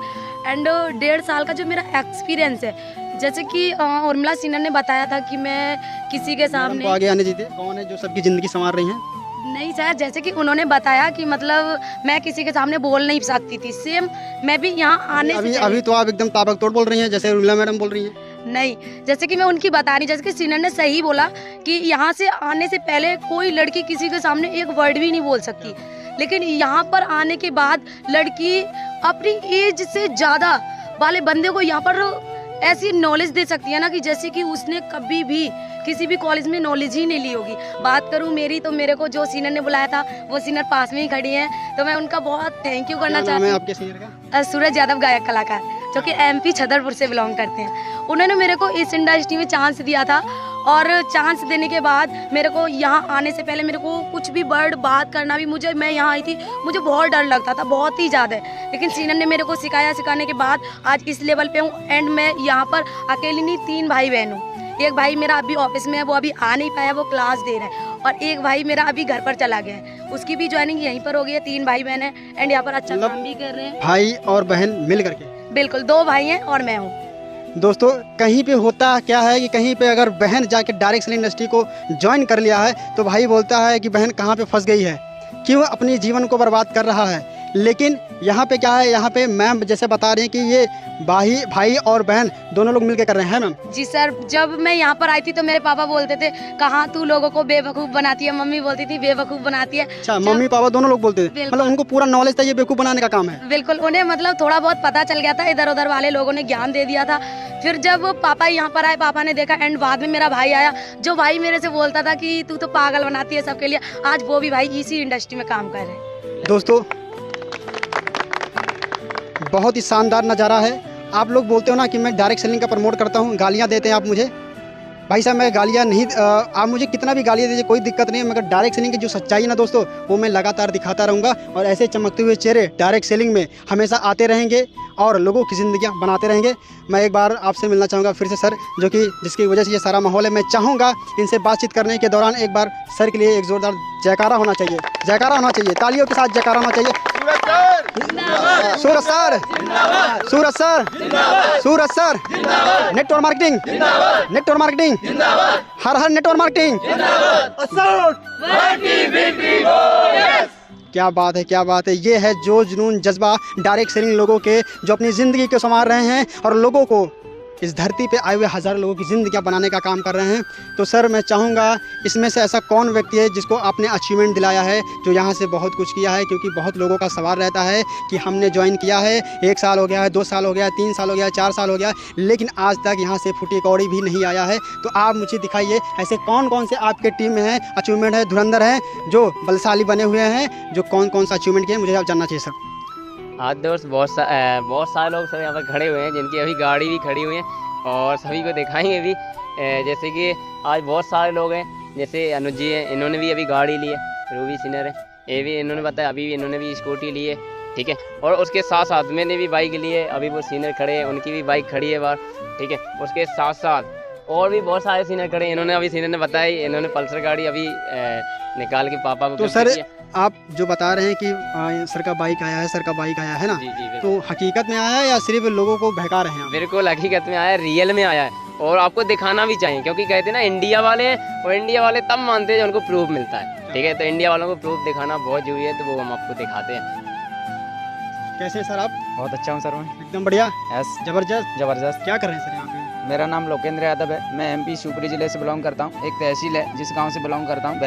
एंड 1.5 साल का जो मेरा एक्सपीरियंस है, जैसे कि उर्मिला सिन्हा ने बताया था कि मैं किसी के सामने आगे आने दीजिए, कौन है जो सबकी ज़िंदगी संवार रही हैं? नहीं सर, जैसे कि उन्होंने बताया कि मतलब मैं किसी के सामने बोल नहीं सकती थी, सेम मैं भी यहाँ आने से अभी तो आप एकदम ताबकतोड़ बोल रही हैं, जैसे उर्मिला मैडम बोल रही हैं। नहीं, जैसे कि मैं उनकी बता रही, जैसे कि सिन्हा ने सही बोला कि यहाँ से आने से पहले कोई लड़की किसी के सामने एक वर्ड भी नहीं बोल सकती, लेकिन यहाँ पर आने के बाद लड़की अपनी एज से ज़्यादा वाले बंदे को यहाँ पर ऐसी नॉलेज दे सकती है ना, कि जैसे कि उसने कभी भी किसी भी कॉलेज में नॉलेज ही नहीं ली होगी। बात करूँ मेरी, तो मेरे को जो सीनियर ने बुलाया था वो सीनियर पास में ही खड़ी हैं, तो मैं उनका बहुत थैंक यू करना चाहती हूँ। आपके सीनियर का? सूरज यादव, गायक कलाकार, जो कि एमपी छतरपुर से बिलोंग करते हैं। उन्होंने मेरे को इस इंडस्ट्री में चांस दिया था, और चांस देने के बाद मेरे को यहाँ आने से पहले मेरे को कुछ भी वर्ड बात करना भी, मैं यहाँ आई थी मुझे बहुत डर लगता था, बहुत ही ज़्यादा। लेकिन सीनियर ने मेरे को सिखाने के बाद आज इस लेवल पे हूँ। एंड मैं यहाँ पर अकेली नहीं, 3 भाई बहन हूँ। एक भाई मेरा अभी ऑफिस में है, वो अभी आ नहीं पाया, वो क्लास दे रहा है, और एक भाई मेरा अभी घर पर चला गया है, उसकी भी ज्वाइनिंग यहीं पर हो गई है। 3 भाई बहन है, एंड यहाँ पर अच्छा काम भी कर रहे हैं। भाई और बहन मिल करके? बिल्कुल, 2 भाई हैं और मैं हूँ। दोस्तों कहीं पे होता क्या है कि कहीं पे अगर बहन जाके डायरेक्ट सेलिंग इंडस्ट्री को ज्वाइन कर लिया है, तो भाई बोलता है कि बहन कहाँ पे फंस गई है, क्यों अपने जीवन को बर्बाद कर रहा है। लेकिन यहाँ पे क्या है, यहाँ पे मैम जैसे बता रही हैं कि ये भाई और बहन दोनों लोग मिलकर कर रहे हैं मैम। जी सर, जब मैं यहाँ पर आई थी तो मेरे पापा बोलते थे कहाँ तू लोगों को बेवकूफ़ बनाती है, मम्मी बोलती थी बेवकूफ़ बनाती है। अच्छा, मम्मी पापा दोनों लोग बोलते थे, मतलब उनको पूरा नॉलेज था ये बेवकूफ़ बनाने का काम है। बिल्कुल, उन्हें मतलब थोड़ा बहुत पता चल गया था, इधर उधर वाले लोगों ने ज्ञान दे दिया था। फिर जब पापा यहाँ पर आए, पापा ने देखा, एंड बाद में मेरा भाई आया, जो भाई मेरे से बोलता था कि तू तो पागल बनाती है सबके लिए, आज वो भी भाई इसी इंडस्ट्री में काम कर रहे हैं। दोस्तों बहुत ही शानदार नज़ारा है। आप लोग बोलते हो ना कि मैं डायरेक्ट सेलिंग का प्रमोट करता हूँ, गालियाँ देते हैं आप मुझे, भाई साहब मैं गालियाँ नहीं आप मुझे कितना भी गालियाँ दीजिए कोई दिक्कत नहीं है, मगर डायरेक्ट सेलिंग की जो सच्चाई है ना दोस्तों, वो मैं लगातार दिखाता रहूँगा और ऐसे चमकते हुए चेहरे डायरेक्ट सेलिंग में हमेशा आते रहेंगे और लोगों की ज़िंदगियाँ बनाते रहेंगे। मैं एक बार आपसे मिलना चाहूँगा फिर से सर, जो कि जिसकी वजह से ये सारा माहौल है। मैं चाहूँगा इनसे बातचीत करने के दौरान एक बार सर के लिए एक ज़ोरदार जयकारा होना चाहिए, जयकारा होना चाहिए, तालियों के साथ जयकारा होना चाहिए। Suraj sir, Suraj sir, Suraj sir, network marketing, network marketing, हर हर नेटवर्क मार्केटिंग। क्या बात है, क्या बात है। ये है जो जुनून जज्बा डायरेक्ट सेलिंग लोगों के, जो अपनी ज़िंदगी को संवार रहे हैं और लोगों को इस धरती पे आए हुए हज़ारों लोगों की ज़िंदगियाँ बनाने का काम कर रहे हैं। तो सर मैं चाहूँगा इसमें से ऐसा कौन व्यक्ति है जिसको आपने अचीवमेंट दिलाया है, जो यहाँ से बहुत कुछ किया है? क्योंकि बहुत लोगों का सवाल रहता है कि हमने ज्वाइन किया है, 1 साल हो गया है, 2 साल हो गया है, 3 साल हो गया है, 4 साल हो गया है, लेकिन आज तक यहाँ से फुटी कौड़ी भी नहीं आया है। तो आप मुझे दिखाइए ऐसे कौन कौन से आपके टीम में हैं, अचीवमेंट है, धुरंधर हैं, जो बलशाली बने हुए हैं, जो कौन कौन सा अचीवमेंट किए, मुझे आप जानना चाहिए सर। आज दोस्त बहुत सारे लोग सब यहाँ पर खड़े हुए हैं जिनकी अभी गाड़ी भी खड़ी हुई है और सभी को दिखाएंगे भी। जैसे कि आज बहुत सारे लोग हैं, जैसे अनुज जी हैं, इन्होंने भी अभी गाड़ी ली है, रूबी सीनियर है, ये भी इन्होंने बताया अभी भी इन्होंने भी स्कूटी ली है, ठीक है। और उसके साथ साथ मैंने भी बाइक ली है, अभी वो सीनियर खड़े हैं, उनकी भी बाइक खड़ी है बाहर, ठीक है। उसके साथ साथ और भी बहुत सारे सीनियर खड़े हैं, इन्होंने अभी सीनियर ने बताया इन्होंने पल्सर गाड़ी अभी निकाल के पापा को। तो सर आप जो बता रहे हैं कि सर का बाइक आया है, सर का बाइक आया है ना, जी जी, तो हकीकत में आया है या सिर्फ लोगों को बहका रहे हैं? बिल्कुल हकीकत में आया है, रियल में आया है और आपको दिखाना भी चाहिए, क्योंकि कहते हैं ना इंडिया वाले हैं और इंडिया वाले तब मानते हैं जब उनको प्रूफ मिलता है, ठीक है। तो इंडिया वालों को प्रूफ दिखाना बहुत जरूरी है, तो वो हम आपको दिखाते हैं। कैसे हैं सर आप? बहुत अच्छा हूँ सर, मैं एकदम बढ़िया, यस, जबरदस्त। जबरदस्त। क्या कर रहे हैं सर यहाँ पे? मेरा नाम लोकेंद्र यादव है, मैं एमपी शिवपुरी ज़िले से बिलोंग करता हूँ। एक तहसील है जिस गांव से बिलोंग करता हूँ,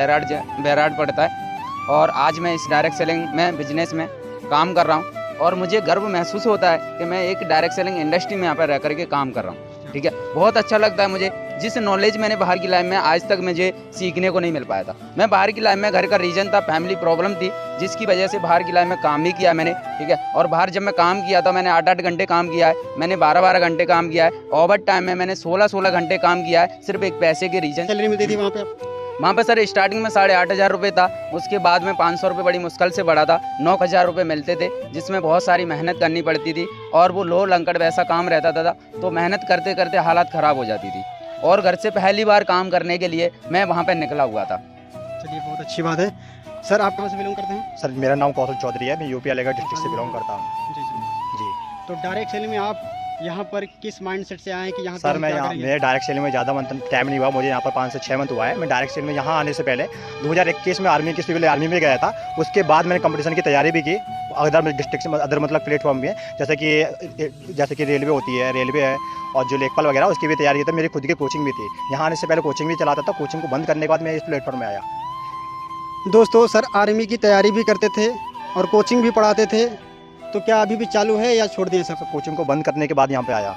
बैराड पड़ता है। और आज मैं इस डायरेक्ट सेलिंग में बिजनेस में काम कर रहा हूँ और मुझे गर्व महसूस होता है कि मैं एक डायरेक्ट सेलिंग इंडस्ट्री में यहाँ पर रह करके काम कर रहा हूँ, ठीक है। बहुत अच्छा लगता है मुझे, जिस नॉलेज मैंने बाहर की लाइफ में आज तक मुझे सीखने को नहीं मिल पाया था। मैं बाहर की लाइफ में घर का रीजन था, फैमिली प्रॉब्लम थी, जिसकी वजह से बाहर की लाइफ में काम भी किया मैंने, ठीक है। और बाहर जब मैं काम किया था मैंने 8-8 घंटे काम किया है, मैंने 12-12 घंटे काम किया है, ओवर टाइम में मैंने 16-16 घंटे काम किया है, सिर्फ एक पैसे के रीजन। सैलरी मिलती थी वहाँ पे? वहाँ पर सर स्टार्टिंग में 8,500 रुपये था, उसके बाद में 500 रुपये बड़ी मुश्किल से बढ़ा था, 9,000 रुपये मिलते थे, जिसमें बहुत सारी मेहनत करनी पड़ती थी और वो लो लंकड़ वैसा काम रहता था, तो मेहनत करते करते हालत ख़राब हो जाती थी और घर से पहली बार काम करने के लिए मैं वहाँ पर निकला हुआ था। चलिए बहुत अच्छी बात है। सर आप कहाँ से बिलोंग करते हैं? सर मेरा नाम कौशल चौधरी है, मैं यूपी अलीगढ़ डिस्ट्रिक्ट से बिलोंग करता हूँ। जी जी जी तो डायरेक्ट सेलिंग में आप यहाँ पर किस माइंडसेट से आए हैं कि यहाँ सर मैं यहाँ मेरे डायरेक्ट सेलिंग में ज़्यादा टाइम नहीं हुआ, मुझे यहाँ पर 5 से 6 मंथ हुआ है। मैं डायरेक्ट सेलिंग में यहाँ आने से पहले 2021 में आर्मी की सिविल आर्मी में गया था, उसके बाद मैंने कंपटीशन की तैयारी भी की अदर डिस्ट्रिक्ट से, अदर मतलब प्लेटफॉर्म भी है, जैसे कि रेलवे होती है, रेलवे है और जो लेखपाल वगैरह, उसकी भी तैयारी थी। मेरी खुद की कोचिंग भी थी, यहाँ आने से पहले कोचिंग भी चलाता था, कोचिंग को बंद करने के बाद मैं इस प्लेटफॉर्म में आया। दोस्तों सर आर्मी की तैयारी भी करते थे और कोचिंग भी पढ़ाते थे, तो क्या अभी भी चालू है या छोड़ दिए सब? कोचिंग को बंद करने के बाद यहाँ पे आया।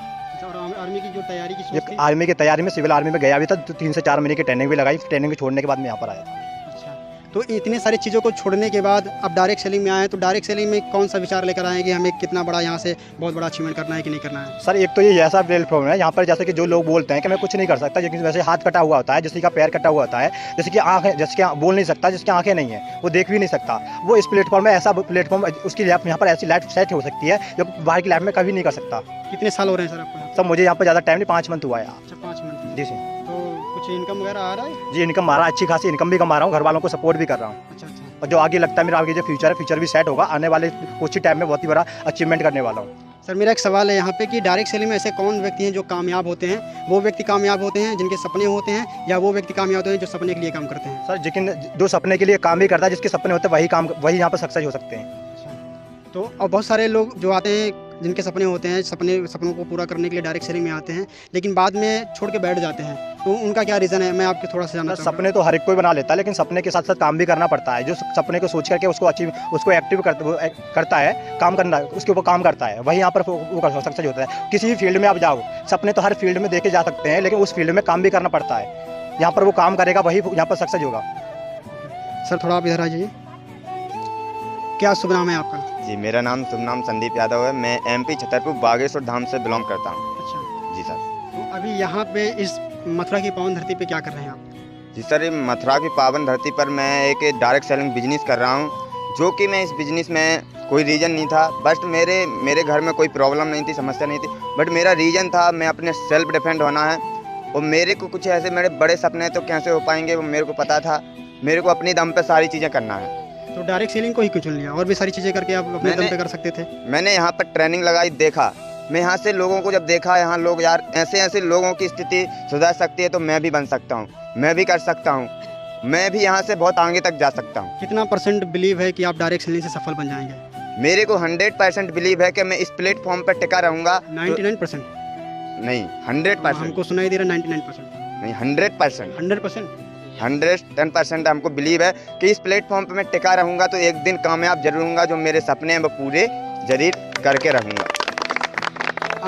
और आर्मी की जो तैयारी की सोच थी? आर्मी की तैयारी में सिविल आर्मी में गया भी था, 3 से 4 महीने की ट्रेनिंग भी लगाई, ट्रेनिंग छोड़ने के बाद मैं यहाँ पर आया था। अच्छा, तो इतने सारी चीज़ों को छोड़ने के बाद अब डायरेक्ट सेलिंग में आए, तो डायरेक्ट सेलिंग में कौन सा विचार लेकर आए कि हमें कितना बड़ा यहाँ से बहुत बड़ा अचीवमेंट करना है कि नहीं करना है? सर एक तो ये ऐसा प्लेटफॉर्म है यहाँ पर, जैसे कि जो लोग बोलते हैं कि मैं कुछ नहीं कर सकता, लेकिन वैसे हाथ कटा हुआ होता है, जिसका पैर कटा हुआ होता है, जैसे कि आँखें, जिसके बोल नहीं सकता, जिसकी आँखें नहीं है, वो देख भी नहीं सकता, वो इस प्लेटफॉर्म में ऐसा प्लेटफॉर्म, उसकी यहाँ पर ऐसी लाइफ सेट हो सकती है जो बाहर की लाइफ में कभी नहीं कर सकता। कितने साल हो रहे हैं सर आपको? सर मुझे यहाँ पर ज़्यादा टाइम नहीं, 5 मंथ हुआ है। अच्छा 5 मंथ। जी सर। तो कुछ इनकम वगैरह आ रहा है? जी इनकम आ रहा है, अच्छी खासी इनकम भी कमा रहा हूँ, घर वालों को सपोर्ट भी कर रहा हूँ। अच्छा अच्छा। और जो आगे लगता है मेरा आगे जो फ्यूचर है, फ्यूचर भी सेट होगा, आने वाले कुछ ही टाइम में बहुत ही बड़ा अचीवमेंट करने वाला हूँ। सर मेरा एक सवाल है यहाँ पे कि डायरेक्ट सेलिंग में ऐसे कौन व्यक्ति हैं जो कामयाब होते हैं? वो व्यक्ति कामयाब होते हैं जिनके सपने होते हैं, या वो व्यक्ति कामयाब होते हैं जो सपने के लिए काम करते हैं? सर लेकिन जो सपने के लिए काम भी करता है, जिसके सपने होते हैं वही यहाँ पर सक्सेस हो सकते हैं। तो और बहुत सारे लोग जो आते हैं जिनके सपने होते हैं, सपनों को पूरा करने के लिए डायरेक्ट सेलिंग में आते हैं, लेकिन बाद में छोड़ के बैठ जाते हैं, तो उनका क्या रीज़न है? मैं आपके थोड़ा सा जानना चाहूँगा। सपने तो हर एक कोई बना लेता है, लेकिन सपने के साथ साथ काम भी करना पड़ता है। जो सपने को सोच करके उसको एक्टिव करता है, काम करना, उसके ऊपर काम करता है, वही यहाँ पर वो सक्सेस होता है। किसी भी फील्ड में आप जाओ, सपने तो हर फील्ड में देखे जा सकते हैं, लेकिन उस फील्ड में काम भी करना पड़ता है। यहाँ पर वो काम करेगा, वही यहाँ पर सक्सेस होगा। सर थोड़ा आप इधर आ जाइए। क्या शुभ नाम है आपका? जी मेरा नाम शुभ नाम संदीप यादव है, मैं MP छतरपुर बागेश्वर धाम से बिलोंग करता हूँ। अच्छा जी सर। तो अभी यहाँ पे इस मथुरा की पावन धरती पे क्या कर रहे हैं आप? जी सर, ये मथुरा की पावन धरती पर मैं एक डायरेक्ट सेलिंग बिजनेस कर रहा हूँ, जो कि मैं इस बिजनेस में कोई रीज़न नहीं था, बस मेरे घर में कोई प्रॉब्लम नहीं थी, समस्या नहीं थी, बट मेरा रीज़न था मैं अपने सेल्फ डिफेंड होना है। और मेरे को कुछ ऐसे मेरे बड़े सपने तो कैसे हो पाएंगे वो मेरे को पता था, मेरे को अपनी दम पे सारी चीज़ें करना है। तो डायरेक्ट सेलिंग को ही क्यों चुन लिया? और भी सारी चीज़ें करके आप अपने दम पे कर सकते थे। मैंने यहाँ पर ट्रेनिंग लगाई, देखा, मैं यहाँ से लोगों को जब देखा, यहाँ लोग यार ऐसे लोगों की स्थिति सुधार सकती है तो मैं भी बन सकता हूँ, मैं भी कर सकता हूँ, मैं भी यहाँ से बहुत आगे तक जा सकता हूँ। कितना % बिलीव है कि आप डायरेक्ट सेलिंग से सफल बन जाएंगे? मेरे को 100% बिलीव है कि मैं इस प्लेटफॉर्म पर टिका रहूँगा। 99% नहीं, 100%। हमको सुनाई दे रहा 99%। नहीं, 100%। 100% हमको बिलीव है कि इस प्लेटफॉर्म पे मैं टिका रहूँगा तो एक दिन कामयाब जरूर होऊंगा, जो मेरे सपने हैं वो पूरे जरूर करके रहूँगा।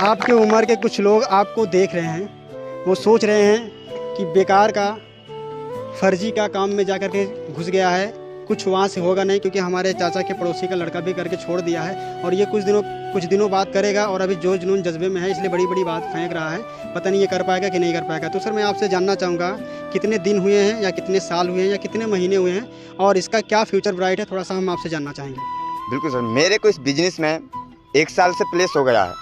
आपकी उम्र के कुछ लोग आपको देख रहे हैं, वो सोच रहे हैं कि बेकार का फर्जी का काम में जा कर के घुस गया है, कुछ वहाँ से होगा नहीं, क्योंकि हमारे चाचा के पड़ोसी का लड़का भी करके छोड़ दिया है और ये कुछ दिनों बाद करेगा और अभी जो जुनून जज्बे में है इसलिए बड़ी बात फेंक रहा है, पता नहीं ये कर पाएगा कि नहीं कर पाएगा। तो सर मैं आपसे जानना चाहूँगा कितने दिन हुए हैं या कितने साल हुए हैं या कितने महीने हुए हैं और इसका क्या फ्यूचर ब्राइट है, थोड़ा सा हम आपसे जानना चाहेंगे। बिल्कुल सर, मेरे को इस बिजनेस में 1 साल से प्लेस हो गया है,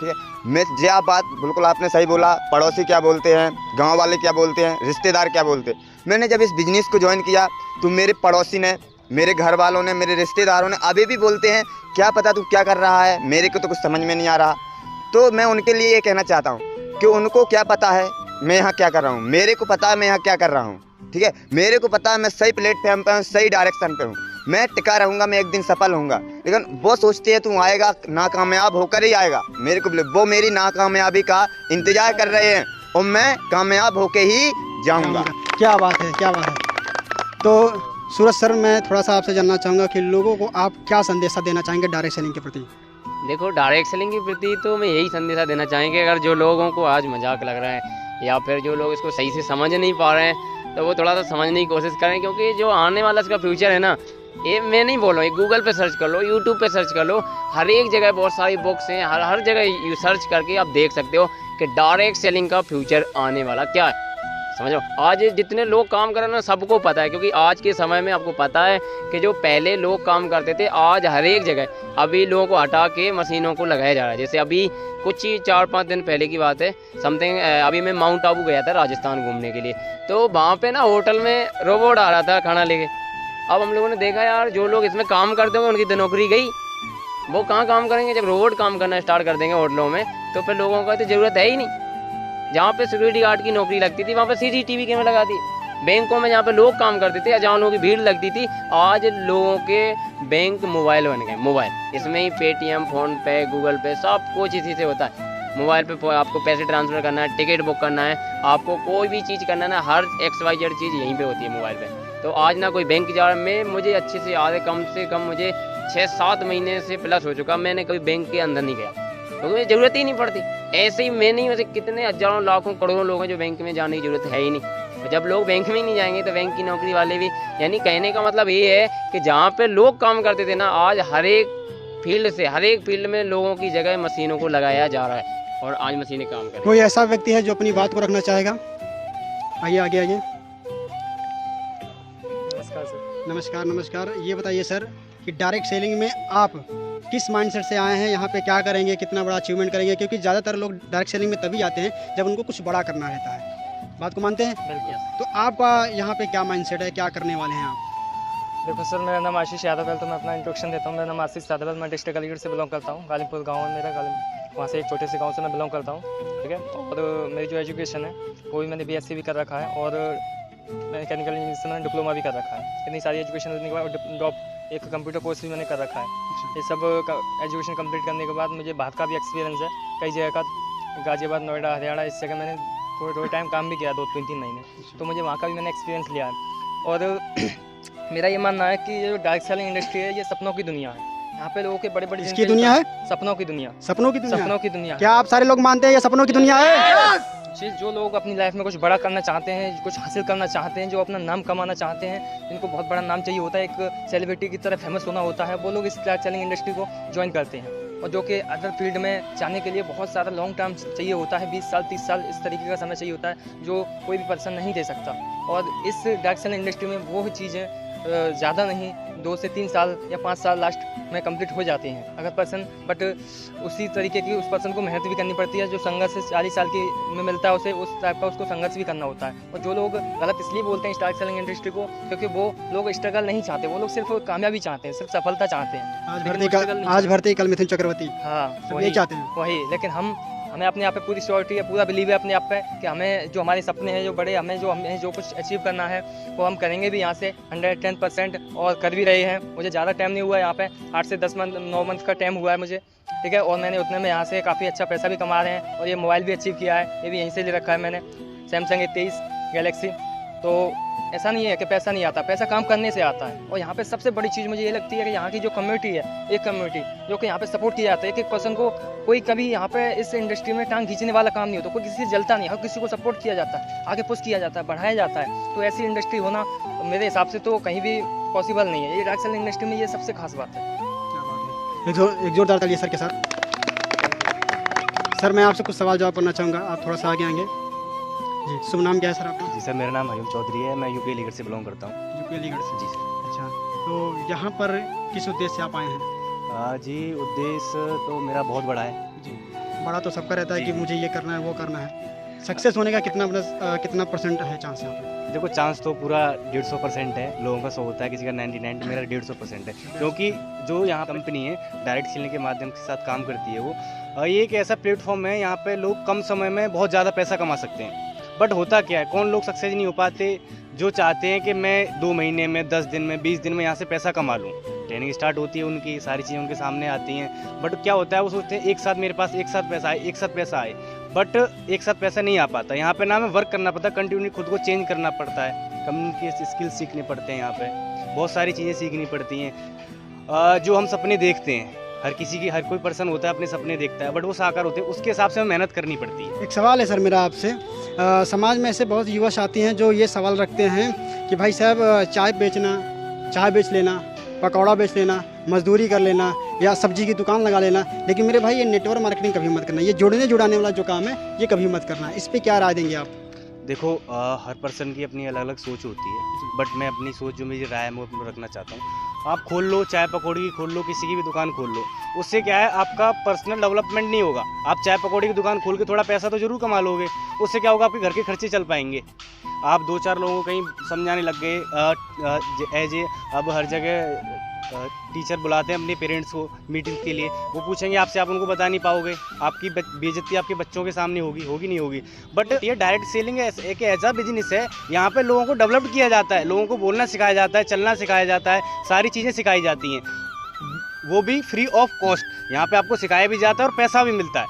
ठीक है। मैं जो बात बिल्कुल आपने सही बोला, पड़ोसी क्या बोलते हैं, गांव वाले क्या बोलते हैं, रिश्तेदार क्या बोलते हैं, मैंने जब इस बिज़नेस को ज्वाइन किया तो मेरे पड़ोसी ने, मेरे घर वालों ने, मेरे रिश्तेदारों ने अभी भी बोलते हैं क्या पता तू क्या कर रहा है, मेरे को तो कुछ समझ में नहीं आ रहा। तो मैं उनके लिए ये कहना चाहता हूँ कि उनको क्या पता है मैं यहाँ क्या कर रहा हूँ, मेरे को पता है मैं यहाँ क्या कर रहा हूँ, ठीक है। मेरे को पता है मैं सही प्लेटफॉर्म पर हूँ, सही डायरेक्शन पे हूँ, मैं टिका रहूँगा, मैं एक दिन सफल होऊंगा। लेकिन वो सोचते हैं तू आएगा नाकामयाब होकर ही आएगा, मेरे को वो मेरी नाकामयाबी का इंतजार कर रहे हैं और मैं कामयाब होके ही जाऊँगा। क्या बात है, क्या बात है। तो सूरज सर मैं थोड़ा सा आपसे जानना चाहूँगा कि लोगों को आप क्या संदेशा देना चाहेंगे डायरेक्ट सेलिंग के प्रति? देखो, डायरेक्ट सेलिंग के प्रति तो मैं यही संदेशा देना चाहेंगे, अगर जो लोगों को आज मजाक लग रहा है या फिर जो लोग इसको सही से समझ नहीं पा रहे हैं तो वो थोड़ा सा समझने की कोशिश करें, क्योंकि जो आने वाला इसका फ्यूचर है ना, ये मैं नहीं बोल रहा हूँ, गूगल पे सर्च कर लो, यूट्यूब पे सर्च कर लो, हर एक जगह बहुत सारी बुक्स हैं, हर जगह सर्च करके आप देख सकते हो कि डायरेक्ट सेलिंग का फ्यूचर आने वाला क्या है। समझो, आज जितने लोग काम कर रहे हैं ना सबको पता है, क्योंकि आज के समय में आपको पता है कि जो पहले लोग काम करते थे आज हर एक जगह अभी लोगों को हटा के मशीनों को लगाया जा रहा है। जैसे अभी कुछ ही 4-5 दिन पहले की बात है समथिंग, अभी मैं माउंट आबू गया था राजस्थान घूमने के लिए, तो वहाँ पे ना होटल में रोबोट आ रहा था खाना लेके। अब हम लोगों ने देखा यार जो लोग इसमें काम करते होंगे उनकी तो नौकरी गई, वो कहाँ काम करेंगे जब रोबोट काम करना स्टार्ट कर देंगे होटलों में, तो फिर लोगों का तो ज़रूरत है ही नहीं। जहाँ पे सिक्योरिटी गार्ड की नौकरी लगती थी वहाँ पे CCTV कैमरा लगा दी, बैंकों में जहाँ पे लोग काम करते थे या जहाँ लोगों की भीड़ लगती थी, आज लोगों के बैंक मोबाइल बन गए। मोबाइल इसमें ही पेटीएम, फ़ोन पे, गूगल पे सब कुछ इसी से होता है। मोबाइल पे आपको पैसे ट्रांसफ़र करना है, टिकट बुक करना है, आपको कोई भी चीज़ करना है ना, हर XYZ चीज़ यहीं पे होती है मोबाइल पे। तो आज ना कोई बैंक जा रहा है, मुझे अच्छे से याद है, कम से कम मुझे 6-7 महीने से प्लस हो चुका, मैंने कभी बैंक के अंदर नहीं गया क्योंकि मुझे ज़रूरत ही नहीं पड़ती। ऐसे ही मैं नहीं, वैसे कितने हज़ारों लाखों करोड़ों लोग हैं जो बैंक में जाने की ज़रूरत है ही नहीं। तो जब लोग बैंक में ही नहीं जाएंगे तो बैंक की नौकरी वाले भी, यानी कहने का मतलब ये है कि जहाँ पे लोग काम करते थे ना, आज हर एक फील्ड में लोगों की जगह मशीनों को लगाया जा रहा है और आज मशीनें काम कर रही हैं। कोई ऐसा व्यक्ति है जो अपनी बात को रखना चाहेगा? आइए आगे आइए। नमस्कार सर। नमस्कार। ये बताइए सर कि डायरेक्ट सेलिंग में आप किस माइंडसेट से आए हैं, यहाँ पे क्या करेंगे, कितना बड़ा अचीवमेंट करेंगे? क्योंकि ज़्यादातर लोग डायरेक्ट सेलिंग में तभी आते हैं जब उनको कुछ बड़ा करना रहता है। बात को मानते हैं? बिल्कुल। तो आपका यहाँ पे क्या माइंडसेट है, क्या करने वाले हैं आप? देखो सर, मेरा नाम आशीष यादव है, तो मैं अपना इंट्रोडक्शन देता हूँ। मेरा नाम आशीष यादव है, मैं डिस्ट्रिक्ट अलीगढ़ से बिलोंग करता हूँ। गालीपुर गाँव है मेरा, वहाँ से एक छोटे से गाँव से मैं बिलोंग करता हूँ, ठीक है। और मेरी जो एजुकेशन है वो भी मैंने BSc भी कर रखा है और मैकेनिकल इंजीनियरिंग से मैंने डिप्लोमा भी कर रखा है। इतनी सारी एजुकेशन करने के बाद एक कंप्यूटर कोर्स भी मैंने कर रखा है। ये सब एजुकेशन कंप्लीट करने के बाद मुझे बाहर का भी एक्सपीरियंस है, कई जगह का, गाजियाबाद, नोएडा, हरियाणा, इस जगह मैंने थोड़े टाइम काम भी किया, 2-3 महीने, तो मुझे वहाँ का भी मैंने एक्सपीरियंस लिया है। और मेरा ये मानना है कि ये जो डायरेक्ट सेलिंग इंडस्ट्री है ये सपनों की दुनिया है। यहाँ पे लोगों के बड़े इसकी दुनिया है, सपनों की दुनिया। सपनों की दुनिया? सपनों की दुनिया। क्या आप सारे लोग मानते हैं ये सपनों की दुनिया है? जो लोग अपनी लाइफ में कुछ बड़ा करना चाहते हैं, कुछ हासिल करना चाहते हैं, जो अपना नाम कमाना चाहते हैं, जिनको बहुत बड़ा नाम चाहिए होता है, एक सेलिब्रिटी की तरह फेमस होना होता है, वो लोग इस डायरेक्ट सेलिंग इंडस्ट्री को ज्वाइन करते हैं। और जो कि अदर फील्ड में जाने के लिए बहुत सारा लॉन्ग टर्म चाहिए होता है, 20 साल 30 साल इस तरीके का समय चाहिए होता है जो कोई भी पर्सन नहीं दे सकता। और इस डायरेक्ट सेलिंग इंडस्ट्री में वो चीज़ें ज़्यादा नहीं 2 से 3 साल या 5 साल लास्ट में कंप्लीट हो जाती हैं अगर पर्सन, बट उसी तरीके की उस पर्सन को मेहनत भी करनी पड़ती है। जो संघर्ष 40 साल की में मिलता है उसे उस टाइप का उसको संघर्ष भी करना होता है। और जो लोग गलत इसलिए बोलते हैं डायरेक्ट सेलिंग इंडस्ट्री को क्योंकि वो लोग स्ट्रगल नहीं चाहते, वो लोग सिर्फ कामयाबी चाहते हैं, सिर्फ सफलता चाहते हैं। आज भरते कल मिथुन चक्रवर्ती, हाँ वही चाहते हैं वही। लेकिन हमें अपने आप पे पूरी श्योरिटी है, पूरा बिलीव है अपने आप पे कि हमें जो हमारे सपने हैं जो बड़े, हमें जो कुछ अचीव करना है वो हम करेंगे भी यहाँ से 110% और कर भी रहे हैं। मुझे ज़्यादा टाइम नहीं हुआ है यहाँ पे, 8 से 9 मंथ का टाइम हुआ है मुझे, ठीक है। और मैंने उतने में यहाँ से काफ़ी अच्छा पैसा भी कमा रहे हैं और ये मोबाइल भी अचीव किया है, ये भी यहीं से ले रखा है मैंने, सैमसंग A23 गैलेक्सी। तो ऐसा नहीं है कि पैसा नहीं आता, पैसा काम करने से आता है। और यहाँ पे सबसे बड़ी चीज़ मुझे ये लगती है कि यहाँ की जो कम्युनिटी है, एक कम्युनिटी जो कि यहाँ पे सपोर्ट किया जाता है, एक पर्सन को कोई कभी यहाँ पे इस इंडस्ट्री में टांग खींचने वाला काम नहीं होता, कोई किसी से जलता नहीं, हर किसी को सपोर्ट किया जाता है, आगे पुश किया जाता है, बढ़ाया जाता है। तो ऐसी इंडस्ट्री होना मेरे हिसाब से तो कहीं भी पॉसिबल नहीं है। ये डायरेक्ट सेलिंग इंडस्ट्री में ये सबसे खास बात है। एक जोरदार तालियां सर के साथ। सर मैं आपसे कुछ सवाल जवाब करना चाहूँगा, आप थोड़ा सा आगे आएंगे जी। शुभ नाम क्या है सर आपका? जी सर, मेरा नाम हरिओम चौधरी है, मैं यूपी अलीगढ़ से बिलोंग करता हूँ। यूपी अलीगढ़ से? जी सर। अच्छा, तो यहाँ पर किस उद्देश्य से आप आए हैं? जी उद्देश्य तो मेरा बहुत बड़ा है जी। बड़ा तो सबका रहता है कि मुझे ये करना है वो करना है, सक्सेस होने का कितना परसेंट है चांस यहाँ पे? देखो चांस तो पूरा 150% है, लोगों का 100 होता है, किसी का 99, मेरा 150% है। क्योंकि जो यहाँ कंपनी है डायरेक्ट सेलिंग के माध्यम के साथ काम करती है वो ये एक ऐसा प्लेटफॉर्म है, यहाँ पे लोग कम समय में बहुत ज़्यादा पैसा कमा सकते हैं। बट होता क्या है, कौन लोग सक्सेस नहीं हो पाते, जो चाहते हैं कि मैं 2 महीने में, 10 दिन में, 20 दिन में यहाँ से पैसा कमा लूँ। ट्रेनिंग स्टार्ट होती है उनकी, सारी चीज़ें उनके सामने आती हैं, बट क्या होता है वो सोचते हैं एक साथ मेरे पास एक साथ पैसा आए, बट एक साथ पैसा नहीं आ पाता। यहाँ पे ना हमें वर्क करना पड़ता है, कंटिन्यू खुद को चेंज करना पड़ता है, कम्युनिकेशन स्किल्स सीखने पड़ते हैं, यहाँ पे बहुत सारी चीज़ें सीखनी पड़ती हैं। जो हम सपने देखते हैं, हर कोई पर्सन होता है अपने सपने देखता है, बट वो साकार होते हैं, उसके हिसाब से हमें मेहनत करनी पड़ती है। एक सवाल है सर मेरा आपसे, समाज में ऐसे बहुत युवा साथी हैं जो ये सवाल रखते हैं कि भाई साहब चाय बेच लेना, पकौड़ा बेच लेना, मजदूरी कर लेना या सब्जी की दुकान लगा लेना, लेकिन मेरे भाई ये नेटवर्क मार्केटिंग कभी मत करना, ये जोड़ने जुड़ाने वाला जो काम है ये कभी मत करना। इस पर क्या राय देंगे आप? देखो हर पर्सन की अपनी अलग अलग सोच होती है, बट मैं अपनी सोच जो मेरी राय है मैं अपनी रखना चाहता हूँ। आप खोल लो, चाय पकौड़ी की खोल लो, किसी की भी दुकान खोल लो, उससे क्या है आपका पर्सनल डेवलपमेंट नहीं होगा। आप चाय पकौड़ी की दुकान खोल के थोड़ा पैसा तो जरूर कमा लोगे, उससे क्या होगा आपके घर के खर्चे चल पाएंगे। आप 2-4 लोगों को कहीं समझाने लग गए, अब हर जगह टीचर बुलाते हैं अपने पेरेंट्स को मीटिंग के लिए, वो पूछेंगे आपसे, आप उनको बता नहीं पाओगे, आपकी बेइज्जती आपके बच्चों के सामने होगी नहीं होगी। बट ये डायरेक्ट सेलिंग एक ऐसा बिजनेस है, यहाँ पे लोगों को डेवलप किया जाता है, लोगों को बोलना सिखाया जाता है, चलना सिखाया जाता है, सारी चीज़ें सिखाई जाती हैं, वो भी फ्री ऑफ कॉस्ट। यहाँ पे आपको सिखाया भी जाता है और पैसा भी मिलता है।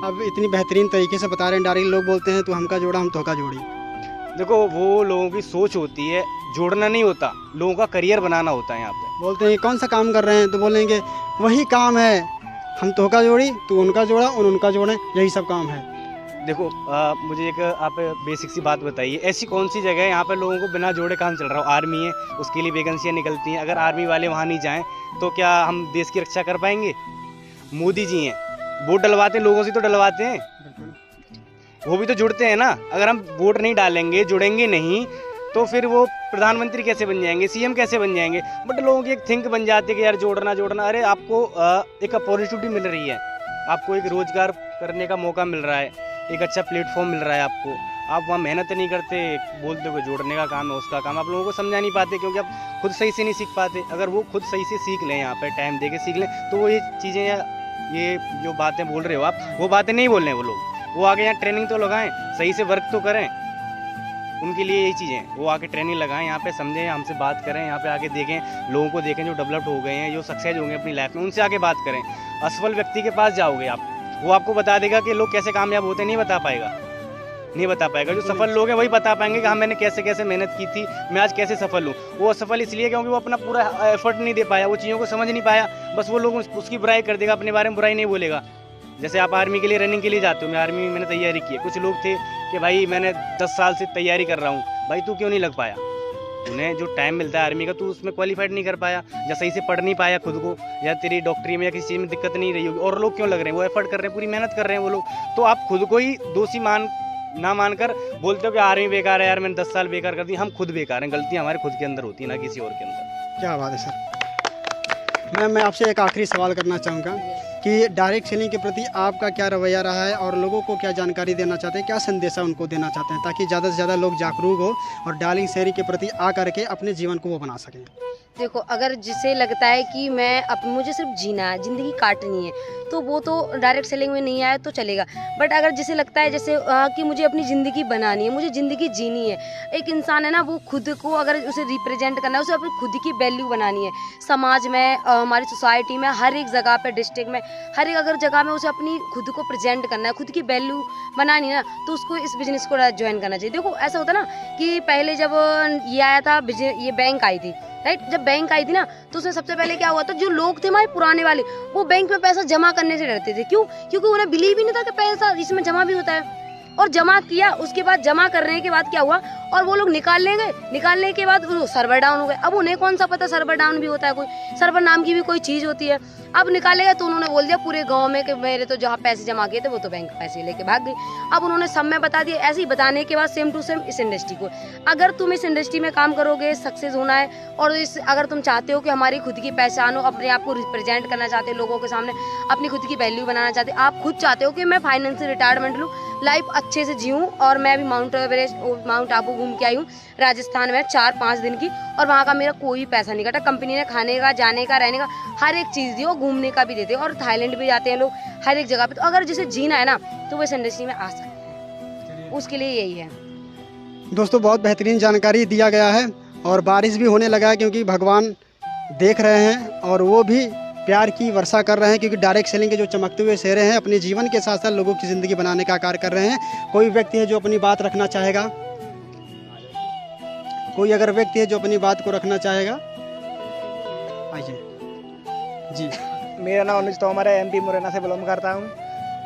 अब इतनी बेहतरीन तरीके से बता रहे हैं, डायरेक्ट लोग बोलते हैं तू हमका जोड़ा हम तोहका जोड़ी। देखो वो लोगों की सोच होती है, जोड़ना नहीं होता, लोगों का करियर बनाना होता है। यहाँ पे बोलते हैं कौन सा काम कर रहे हैं, तो बोलेंगे वही काम है, हम तोहका जोड़ी तू उनका जोड़ा उनका जोड़े, यही सब काम है। देखो मुझे एक आप बेसिक सी बात बताइए, ऐसी कौन सी जगह है यहाँ पे लोगों को बिना जोड़े काम चल रहा हो? आर्मी है, उसके लिए वैकेंसियाँ निकलती हैं, अगर आर्मी वाले वहाँ नहीं जाएँ तो क्या हम देश की रक्षा कर पाएंगे? मोदी जी हैं, वोट डलवाते हैं, लोगों से तो डलवाते हैं, वो भी तो जुड़ते हैं ना। अगर हम वोट नहीं डालेंगे, जुड़ेंगे नहीं, तो फिर वो प्रधानमंत्री कैसे बन जाएंगे, सीएम कैसे बन जाएंगे? बट लोगों की एक थिंक बन जाती है कि यार जोड़ना। अरे आपको एक अपॉर्चुनिटी मिल रही है, आपको एक रोजगार करने का मौका मिल रहा है, एक अच्छा प्लेटफॉर्म मिल रहा है आपको, आप वहाँ मेहनत नहीं करते, बोलते हो जोड़ने का काम है, उसका काम। आप लोगों को समझा नहीं पाते क्योंकि आप खुद सही से नहीं सीख पाते। अगर वो खुद सही से सीख लें, यहाँ पर टाइम दे के सीख लें, तो वो ये चीज़ें या ये जो बातें बोल रहे हो आप, वो बातें नहीं बोल रहे हैं वो लोग। वो आगे यहाँ ट्रेनिंग तो लगाएं, सही से वर्क तो करें, उनके लिए यही चीज़ें, वो आके ट्रेनिंग लगाएं, यहाँ पे समझें, हमसे बात करें, यहाँ पे आके देखें, लोगों को देखें जो डेवलप्ड हो गए हैं, जो सक्सेस हो गए अपनी लाइफ में, उनसे आके बात करें। असफल व्यक्ति के पास जाओगे आप, वो आपको बता देगा कि लोग कैसे कामयाब होते, नहीं बता पाएगा। जो सफल लोग हैं वही बता पाएंगे कि हाँ मैंने कैसे कैसे मेहनत की थी, मैं आज कैसे सफल हूँ। वो असफल इसलिए क्योंकि वो अपना पूरा एफर्ट नहीं दे पाया, वो चीज़ों को समझ नहीं पाया, बस वो लोग उसकी बुराई कर देगा, अपने बारे में बुराई नहीं बोलेगा। जैसे आप आर्मी के लिए रनिंग के लिए जाते हो, मैं आर्मी में मैंने तैयारी की है, कुछ लोग थे कि भाई मैंने 10 साल से तैयारी कर रहा हूँ, भाई तू क्यों नहीं लग पाया? उन्हें जो टाइम मिलता है आर्मी का तो उसमें क्वालिफाइड नहीं कर पाया, या सही से पढ़ नहीं पाया खुद को, या तेरी डॉक्टरी में या किसी चीज़ में दिक्कत नहीं रही होगी। और लोग क्यों लग रहे हैं, वो एफर्ट कर रहे हैं, पूरी मेहनत कर रहे हैं वो लोग, तो आप खुद को ही दोषी ना मानकर बोलते हो कि आर्मी बेकार है यार, मैंने 10 साल बेकार कर दी। हम खुद बेकार हैं, गलतियाँ हमारे खुद के अंदर होती है, ना किसी और के अंदर। क्या बात है सर। मैं आपसे एक आखिरी सवाल करना चाहूँगा कि डायरेक्ट सेलिंग के प्रति आपका क्या रवैया रहा है और लोगों को क्या जानकारी देना चाहते हैं, क्या संदेशा उनको देना चाहते हैं, ताकि ज़्यादा से ज़्यादा लोग जागरूक हो और डायरेक्ट सेलिंग के प्रति आ करके अपने जीवन को वो बना सकें। देखो, अगर जिसे लगता है कि मुझे सिर्फ जीना है, ज़िंदगी काटनी है, तो वो तो डायरेक्ट सेलिंग में नहीं आया तो चलेगा। बट अगर जिसे लगता है जैसे कि मुझे अपनी ज़िंदगी बनानी है, मुझे ज़िंदगी जीनी है, एक इंसान है ना, वो खुद को अगर उसे रिप्रेजेंट करना है, उसे अपनी खुद की वैल्यू बनानी है समाज में, हमारी सोसाइटी में, हर एक जगह पे, डिस्ट्रिक्ट में, हर एक अगर जगह में उसे अपनी खुद को प्रेजेंट करना है, खुद की वैल्यू बनानी है ना, तो उसको इस बिज़नेस को ज्वाइन करना चाहिए। देखो, ऐसा होता ना कि पहले जब ये आया था, ये बैंक आई थी, राइट, जब बैंक आई थी ना, तो उसमें सबसे पहले क्या हुआ था, जो लोग थे हमारे पुराने वाले, वो बैंक में पैसा जमा करने से डरते थे। क्यों? क्योंकि उन्हें बिलीव ही नहीं था कि पैसा इसमें जमा भी होता है। और जमा किया, उसके बाद जमा करने के बाद क्या हुआ, और वो लोग निकालने के बाद सर्वर डाउन हो गए। अब उन्हें कौन सा पता सर्वर डाउन भी होता है, कोई सर्वर नाम की भी कोई चीज़ होती है। अब निकालेगा तो उन्होंने बोल दिया पूरे गांव में कि मेरे तो जहाँ पैसे जमा किए थे वो तो बैंक पैसे लेके भाग गई। अब उन्होंने सब में बता दिया। ऐसे ही बताने के बाद सेम टू सेम इस इंडस्ट्री को, अगर तुम इस इंडस्ट्री में काम करोगे, सक्सेस होना है, और अगर तुम चाहते हो कि हमारी खुद की पहचान हो, अपने आप को रिप्रेजेंट करना चाहते हो लोगों के सामने, अपनी खुद की वैल्यू बनाना चाहते हो, आप खुद चाहते हो कि मैं फाइनेंशियल रिटायरमेंट लूँ, लाइफ अच्छे से जीऊँ, और मैं अभी माउंट एवरेस्ट, माउंट आबू घूम के आई हूँ राजस्थान में 4-5 दिन की, और वहाँ का मेरा कोई पैसा नहीं कटा। कंपनी ने खाने का, जाने का, रहने का हर एक चीज़ दी, और घूमने का भी देते हैं, और थाईलैंड भी जाते हैं लोग हर एक जगह पे। तो अगर जिसे जीना है ना, तो वो इस इंडस्ट्री में आ सकते हैं, उसके लिए यही है। दोस्तों, बहुत बेहतरीन जानकारी दिया गया है, और बारिश भी होने लगा है क्योंकि भगवान देख रहे हैं और वो भी प्यार की वर्षा कर रहे हैं, क्योंकि डायरेक्ट सेलिंग के जो चमकते हुए चेहरे हैं अपने जीवन के साथ साथ लोगों की ज़िंदगी बनाने का कार्य कर रहे हैं। कोई व्यक्ति है जो अपनी बात रखना चाहेगा, कोई अगर व्यक्ति है जो अपनी बात को रखना चाहेगा, आइए जी। मेरा नाम अनुज तोमर है, MP मुरैना से बिलोंग करता हूँ।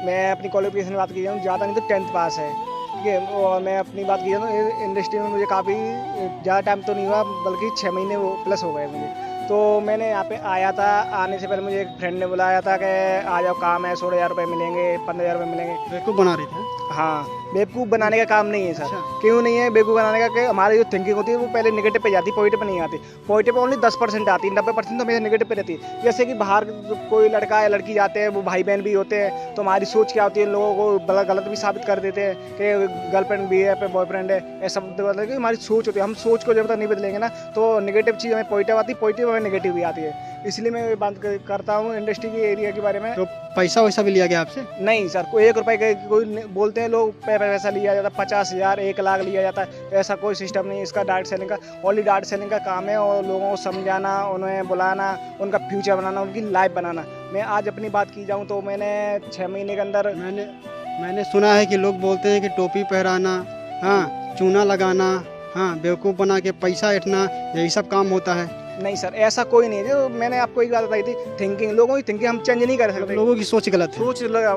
मैं अपनी क्वालिफिकेशन की बात की जाऊँ, ज़्यादा नहीं तो 10th पास है, ठीक है। और मैं अपनी बात की जाऊँ, इंडस्ट्री में मुझे काफ़ी ज़्यादा टाइम तो नहीं हुआ, बल्कि 6 महीने वो प्लस हो गए मुझे। तो मैंने यहाँ पे आया था, आने से पहले मुझे एक फ्रेंड ने बुलाया था कि आ जाओ, काम है, 16,000 रुपये मिलेंगे, 15,000 रुपये मिलेंगे। बेवकूफ़ बना रहे थे? हाँ, बेवकूफ़ बनाने का काम नहीं है सर। क्यों नहीं है बेवकूफ़ बनाने का? कि हमारी जो थिंकिंग होती है वो पहले नेगेटिव पे जाती है, पॉजिटिव पे नहीं आती। पॉजिटिव पे ओनली 10% आती है, 90% तो हमेशा नेगेटिव पे रहती है। जैसे कि बाहर कोई लड़का या लड़की जाते हैं, वो भाई बहन भी होते हैं, तो हमारी सोच क्या होती है, लोगों को गलत भी साबित कर देते हैं कि गर्लफ्रेंड भी है, बॉयफ्रेंड है, ऐसा मतलब कि हमारी सोच होती है। हम सोच को जब तक नहीं बदलेंगे ना, तो नेगेटिव चीज़ हमें पॉजिटिव आती है, पॉजिटिव हमें नेगेटिव भी आती है। इसलिए मैं बात करता हूँ इंडस्ट्री की एरिया के बारे में। तो पैसा वैसा भी लिया गया आपसे? नहीं सर, कोई 1 रुपये का कोई बोलते हैं लोग पैसा लिया जाता है, 50,000 1 लाख लिया जाता है, ऐसा कोई सिस्टम नहीं। इसका डायरेक्ट सेलिंग का ओनली डायरेक्ट सेलिंग का काम है, और लोगों को समझाना, उन्हें बुलाना, उनका फ्यूचर बनाना, उनकी लाइफ बनाना। मैं आज अपनी बात की जाऊँ तो मैंने 6 महीने के अंदर मैंने सुना है कि लोग बोलते हैं कि टोपी पहराना, हाँ, चूना लगाना, हाँ, बेवकूफ़ बना के पैसा ऐंठना, यही सब काम होता है। नहीं सर, ऐसा कोई नहीं है। जो मैंने आपको एक बात बताई थी, थिंकिंग, लोगों की थिंकिंग हम चेंज नहीं कर सकते। लोगों की सोच गलत है।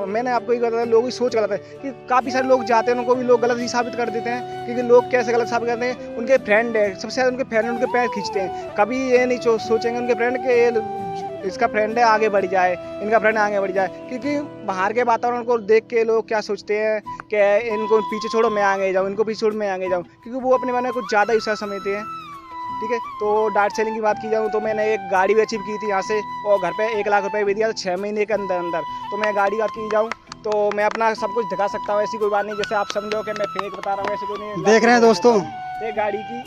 मैंने आपको एक बात बताई, लोगों की सोच गलत है कि काफ़ी सारे लोग जाते हैं, उनको भी लोग गलत ही साबित कर देते हैं। क्योंकि लोग कैसे गलत साबित करते हैं, उनके फ्रेंड है, सबसे ज़्यादा उनके फ्रेंड उनके पैर खींचते हैं। कभी ये नहीं सोचेंगे उनके फ्रेंड के इसका फ्रेंड है आगे बढ़ जाए, इनका फ्रेंड आगे बढ़ जाए। क्योंकि बाहर के वातावरण को देख के लोग क्या सोचते हैं कि इनको पीछे छोड़ो मैं आगे जाऊँ, इनको पीछे छोड़ो मैं आगे जाऊँ, क्योंकि वो अपने बारे में कुछ ज़्यादा ही समझते हैं, ठीक है। तो डायरेक्ट सेलिंग की बात की जाऊँ तो मैंने एक गाड़ी भी अचीव की थी यहाँ से, और घर पे 1 लाख रुपए भी दिया था 6 महीने के अंदर। तो मैं गाड़ी बात की जाऊँ तो मैं अपना सब कुछ दिखा सकता हूँ, ऐसी कोई बात नहीं जैसे आप समझो कि मैं फेक बता रहा हूँ, ऐसी कोई नहीं। देख रहे हैं दोस्तों, एक गाड़ी की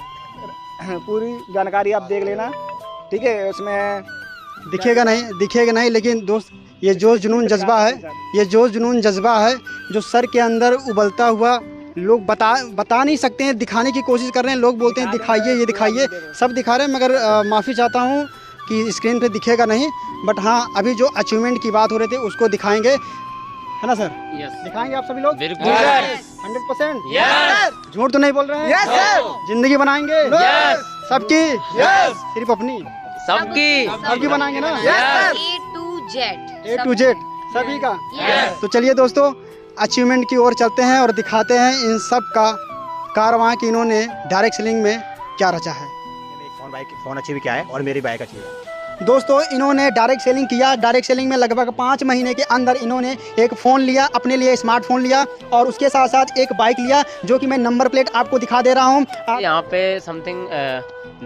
पूरी जानकारी आप देख लेना, ठीक है। उसमें दिखेगा नहीं, लेकिन दोस्त ये जोश जुनून जज्बा है, ये जोश जुनून जज्बा है जो सर के अंदर उबलता हुआ लोग बता नहीं सकते हैं, दिखाने की कोशिश कर रहे हैं। लोग बोलते हैं दिखाइए, ये दिखाइए, सब दिखा रहे हैं, मगर माफ़ी चाहता हूँ कि स्क्रीन पे दिखेगा नहीं। बट हाँ, अभी जो अचीवमेंट की बात हो रही थी उसको दिखाएंगे, है ना सर? दिखाएंगे आप सभी लोग? बिल्कुल 100%। झूठ तो नहीं बोल रहे हैं? जिंदगी बनाएंगे सबकी, सिर्फ अपनी सबकी बनाएंगे ना, A to Z सभी का। तो चलिए दोस्तों, अचीवमेंट की ओर चलते हैं और दिखाते हैं इन सब का कारवां कि इन्होंने डायरेक्ट सेलिंग में क्या रचा है। बाइक फ़ोन अच्छी भी क्या है और मेरी बाइक अच्छी है। दोस्तों इन्होंने डायरेक्ट सेलिंग किया। डायरेक्ट सेलिंग में लगभग 5 महीने के अंदर इन्होंने एक फ़ोन लिया, अपने लिए स्मार्टफोन लिया और उसके साथ साथ एक बाइक लिया, जो कि मैं नंबर प्लेट आपको दिखा दे रहा हूँ। यहाँ पे समथिंग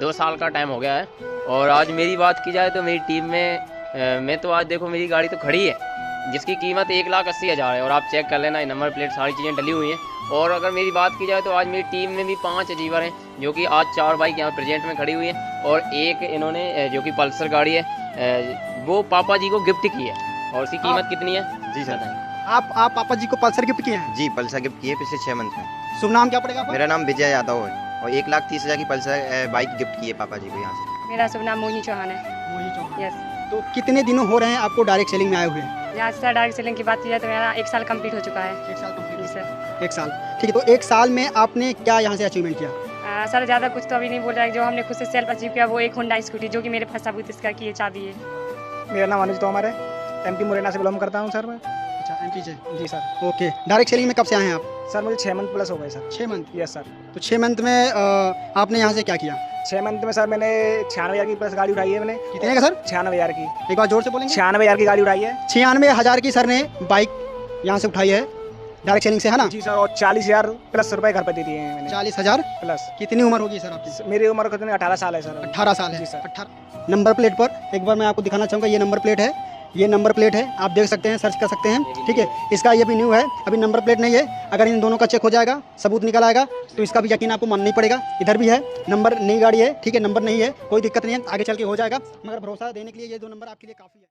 2 साल का टाइम हो गया है और आज मेरी बात की जाए तो मेरी टीम में मैं तो आज देखो मेरी गाड़ी तो खड़ी है जिसकी कीमत 1,80,000 है और आप चेक कर लेना, नंबर प्लेट सारी चीज़ें डली हुई हैं। और अगर मेरी बात की जाए तो आज मेरी टीम में भी 5 अचीवर हैं, जो कि आज 4 बाइक यहाँ प्रेजेंट में खड़ी हुई हैं और एक इन्होंने जो कि पल्सर गाड़ी है वो पापा जी को गिफ्ट की है। और उसकी कीमत कितनी है? जी सर, आप पापा जी को पल्सर गिफ्ट किए हैं? जी पल्सर गिफ्ट किए पिछले 6 मंथ में। शुभ नाम क्या पड़ेगा आपका? मेरा नाम विजय यादव है और 1,30,000 की पल्सर बाइक गिफ्ट की है पापा जी को यहाँ से। मेरा शुभ नाम मोहिनी चौहान है। मोहिनी चौहान। यस। तो कितने दिनों हो रहे हैं आपको डायरेक्ट सेलिंग में आए हुए? यहाँ से डायरेक्ट सेलिंग की बात की जाए तो मेरा 1 साल कंप्लीट हो चुका है। 1 साल कंप्लीट? जी सर। 1 साल, ठीक है। तो 1 साल में आपने क्या यहाँ से अचीवमेंट किया? सर ज़्यादा कुछ तो अभी नहीं बोल रहा है। जो हमने खुद से सेल्फ अचीव किया वो एक होंडा स्कूटी, जो कि मेरे पास सबूत इसका की चाबी है। मेरा नाम अनुज तोमर है, MP मुरैना से बिलोंग करता हूँ सर मैं। अच्छा, MP से? जी सर। ओके। डायरेक्ट सेलिंग में कब से आए हैं आप? सर मुझे 6 मंथ प्लस हो गए सर। 6 मंथ? Yes sir. तो 6 मंथ में आपने यहाँ से क्या किया? 6 मंथ में सर मैंने 96,000 की प्लस गाड़ी उठाई है मैंने। कितने का सर? 96,000 की। एक बार जोर से बोलेंगे। 96,000 की गाड़ी उठाई है। 96,000 की सर ने बाइक यहाँ से उठाई है डायरेक्ट सेलिंग से, है ना? जी सर। और 40,000 प्लस रुपए घर पे दे दिए हैं मैंने। 40,000 प्लस। कितनी उम्र होगी सर आपकी? मेरी उम्र कितनी 18 साल है सर। 18 साल है? जी सर। 18। नंबर प्लेट पर एक बार मैं आपको दिखाना चाहूँगा, ये नंबर प्लेट है, ये नंबर प्लेट है, आप देख सकते हैं, सर्च कर सकते हैं, ठीक है। इसका ये भी न्यू है, अभी नंबर प्लेट नहीं है। अगर इन दोनों का चेक हो जाएगा, सबूत निकल आएगा, तो इसका भी यकीन आपको मानना नहीं पड़ेगा। इधर भी है नंबर, नई गाड़ी है, ठीक है, नंबर नहीं है, कोई दिक्कत नहीं है, आगे चल के हो जाएगा। मगर भरोसा देने के लिए ये 2 नंबर आपके लिए काफ़ी है।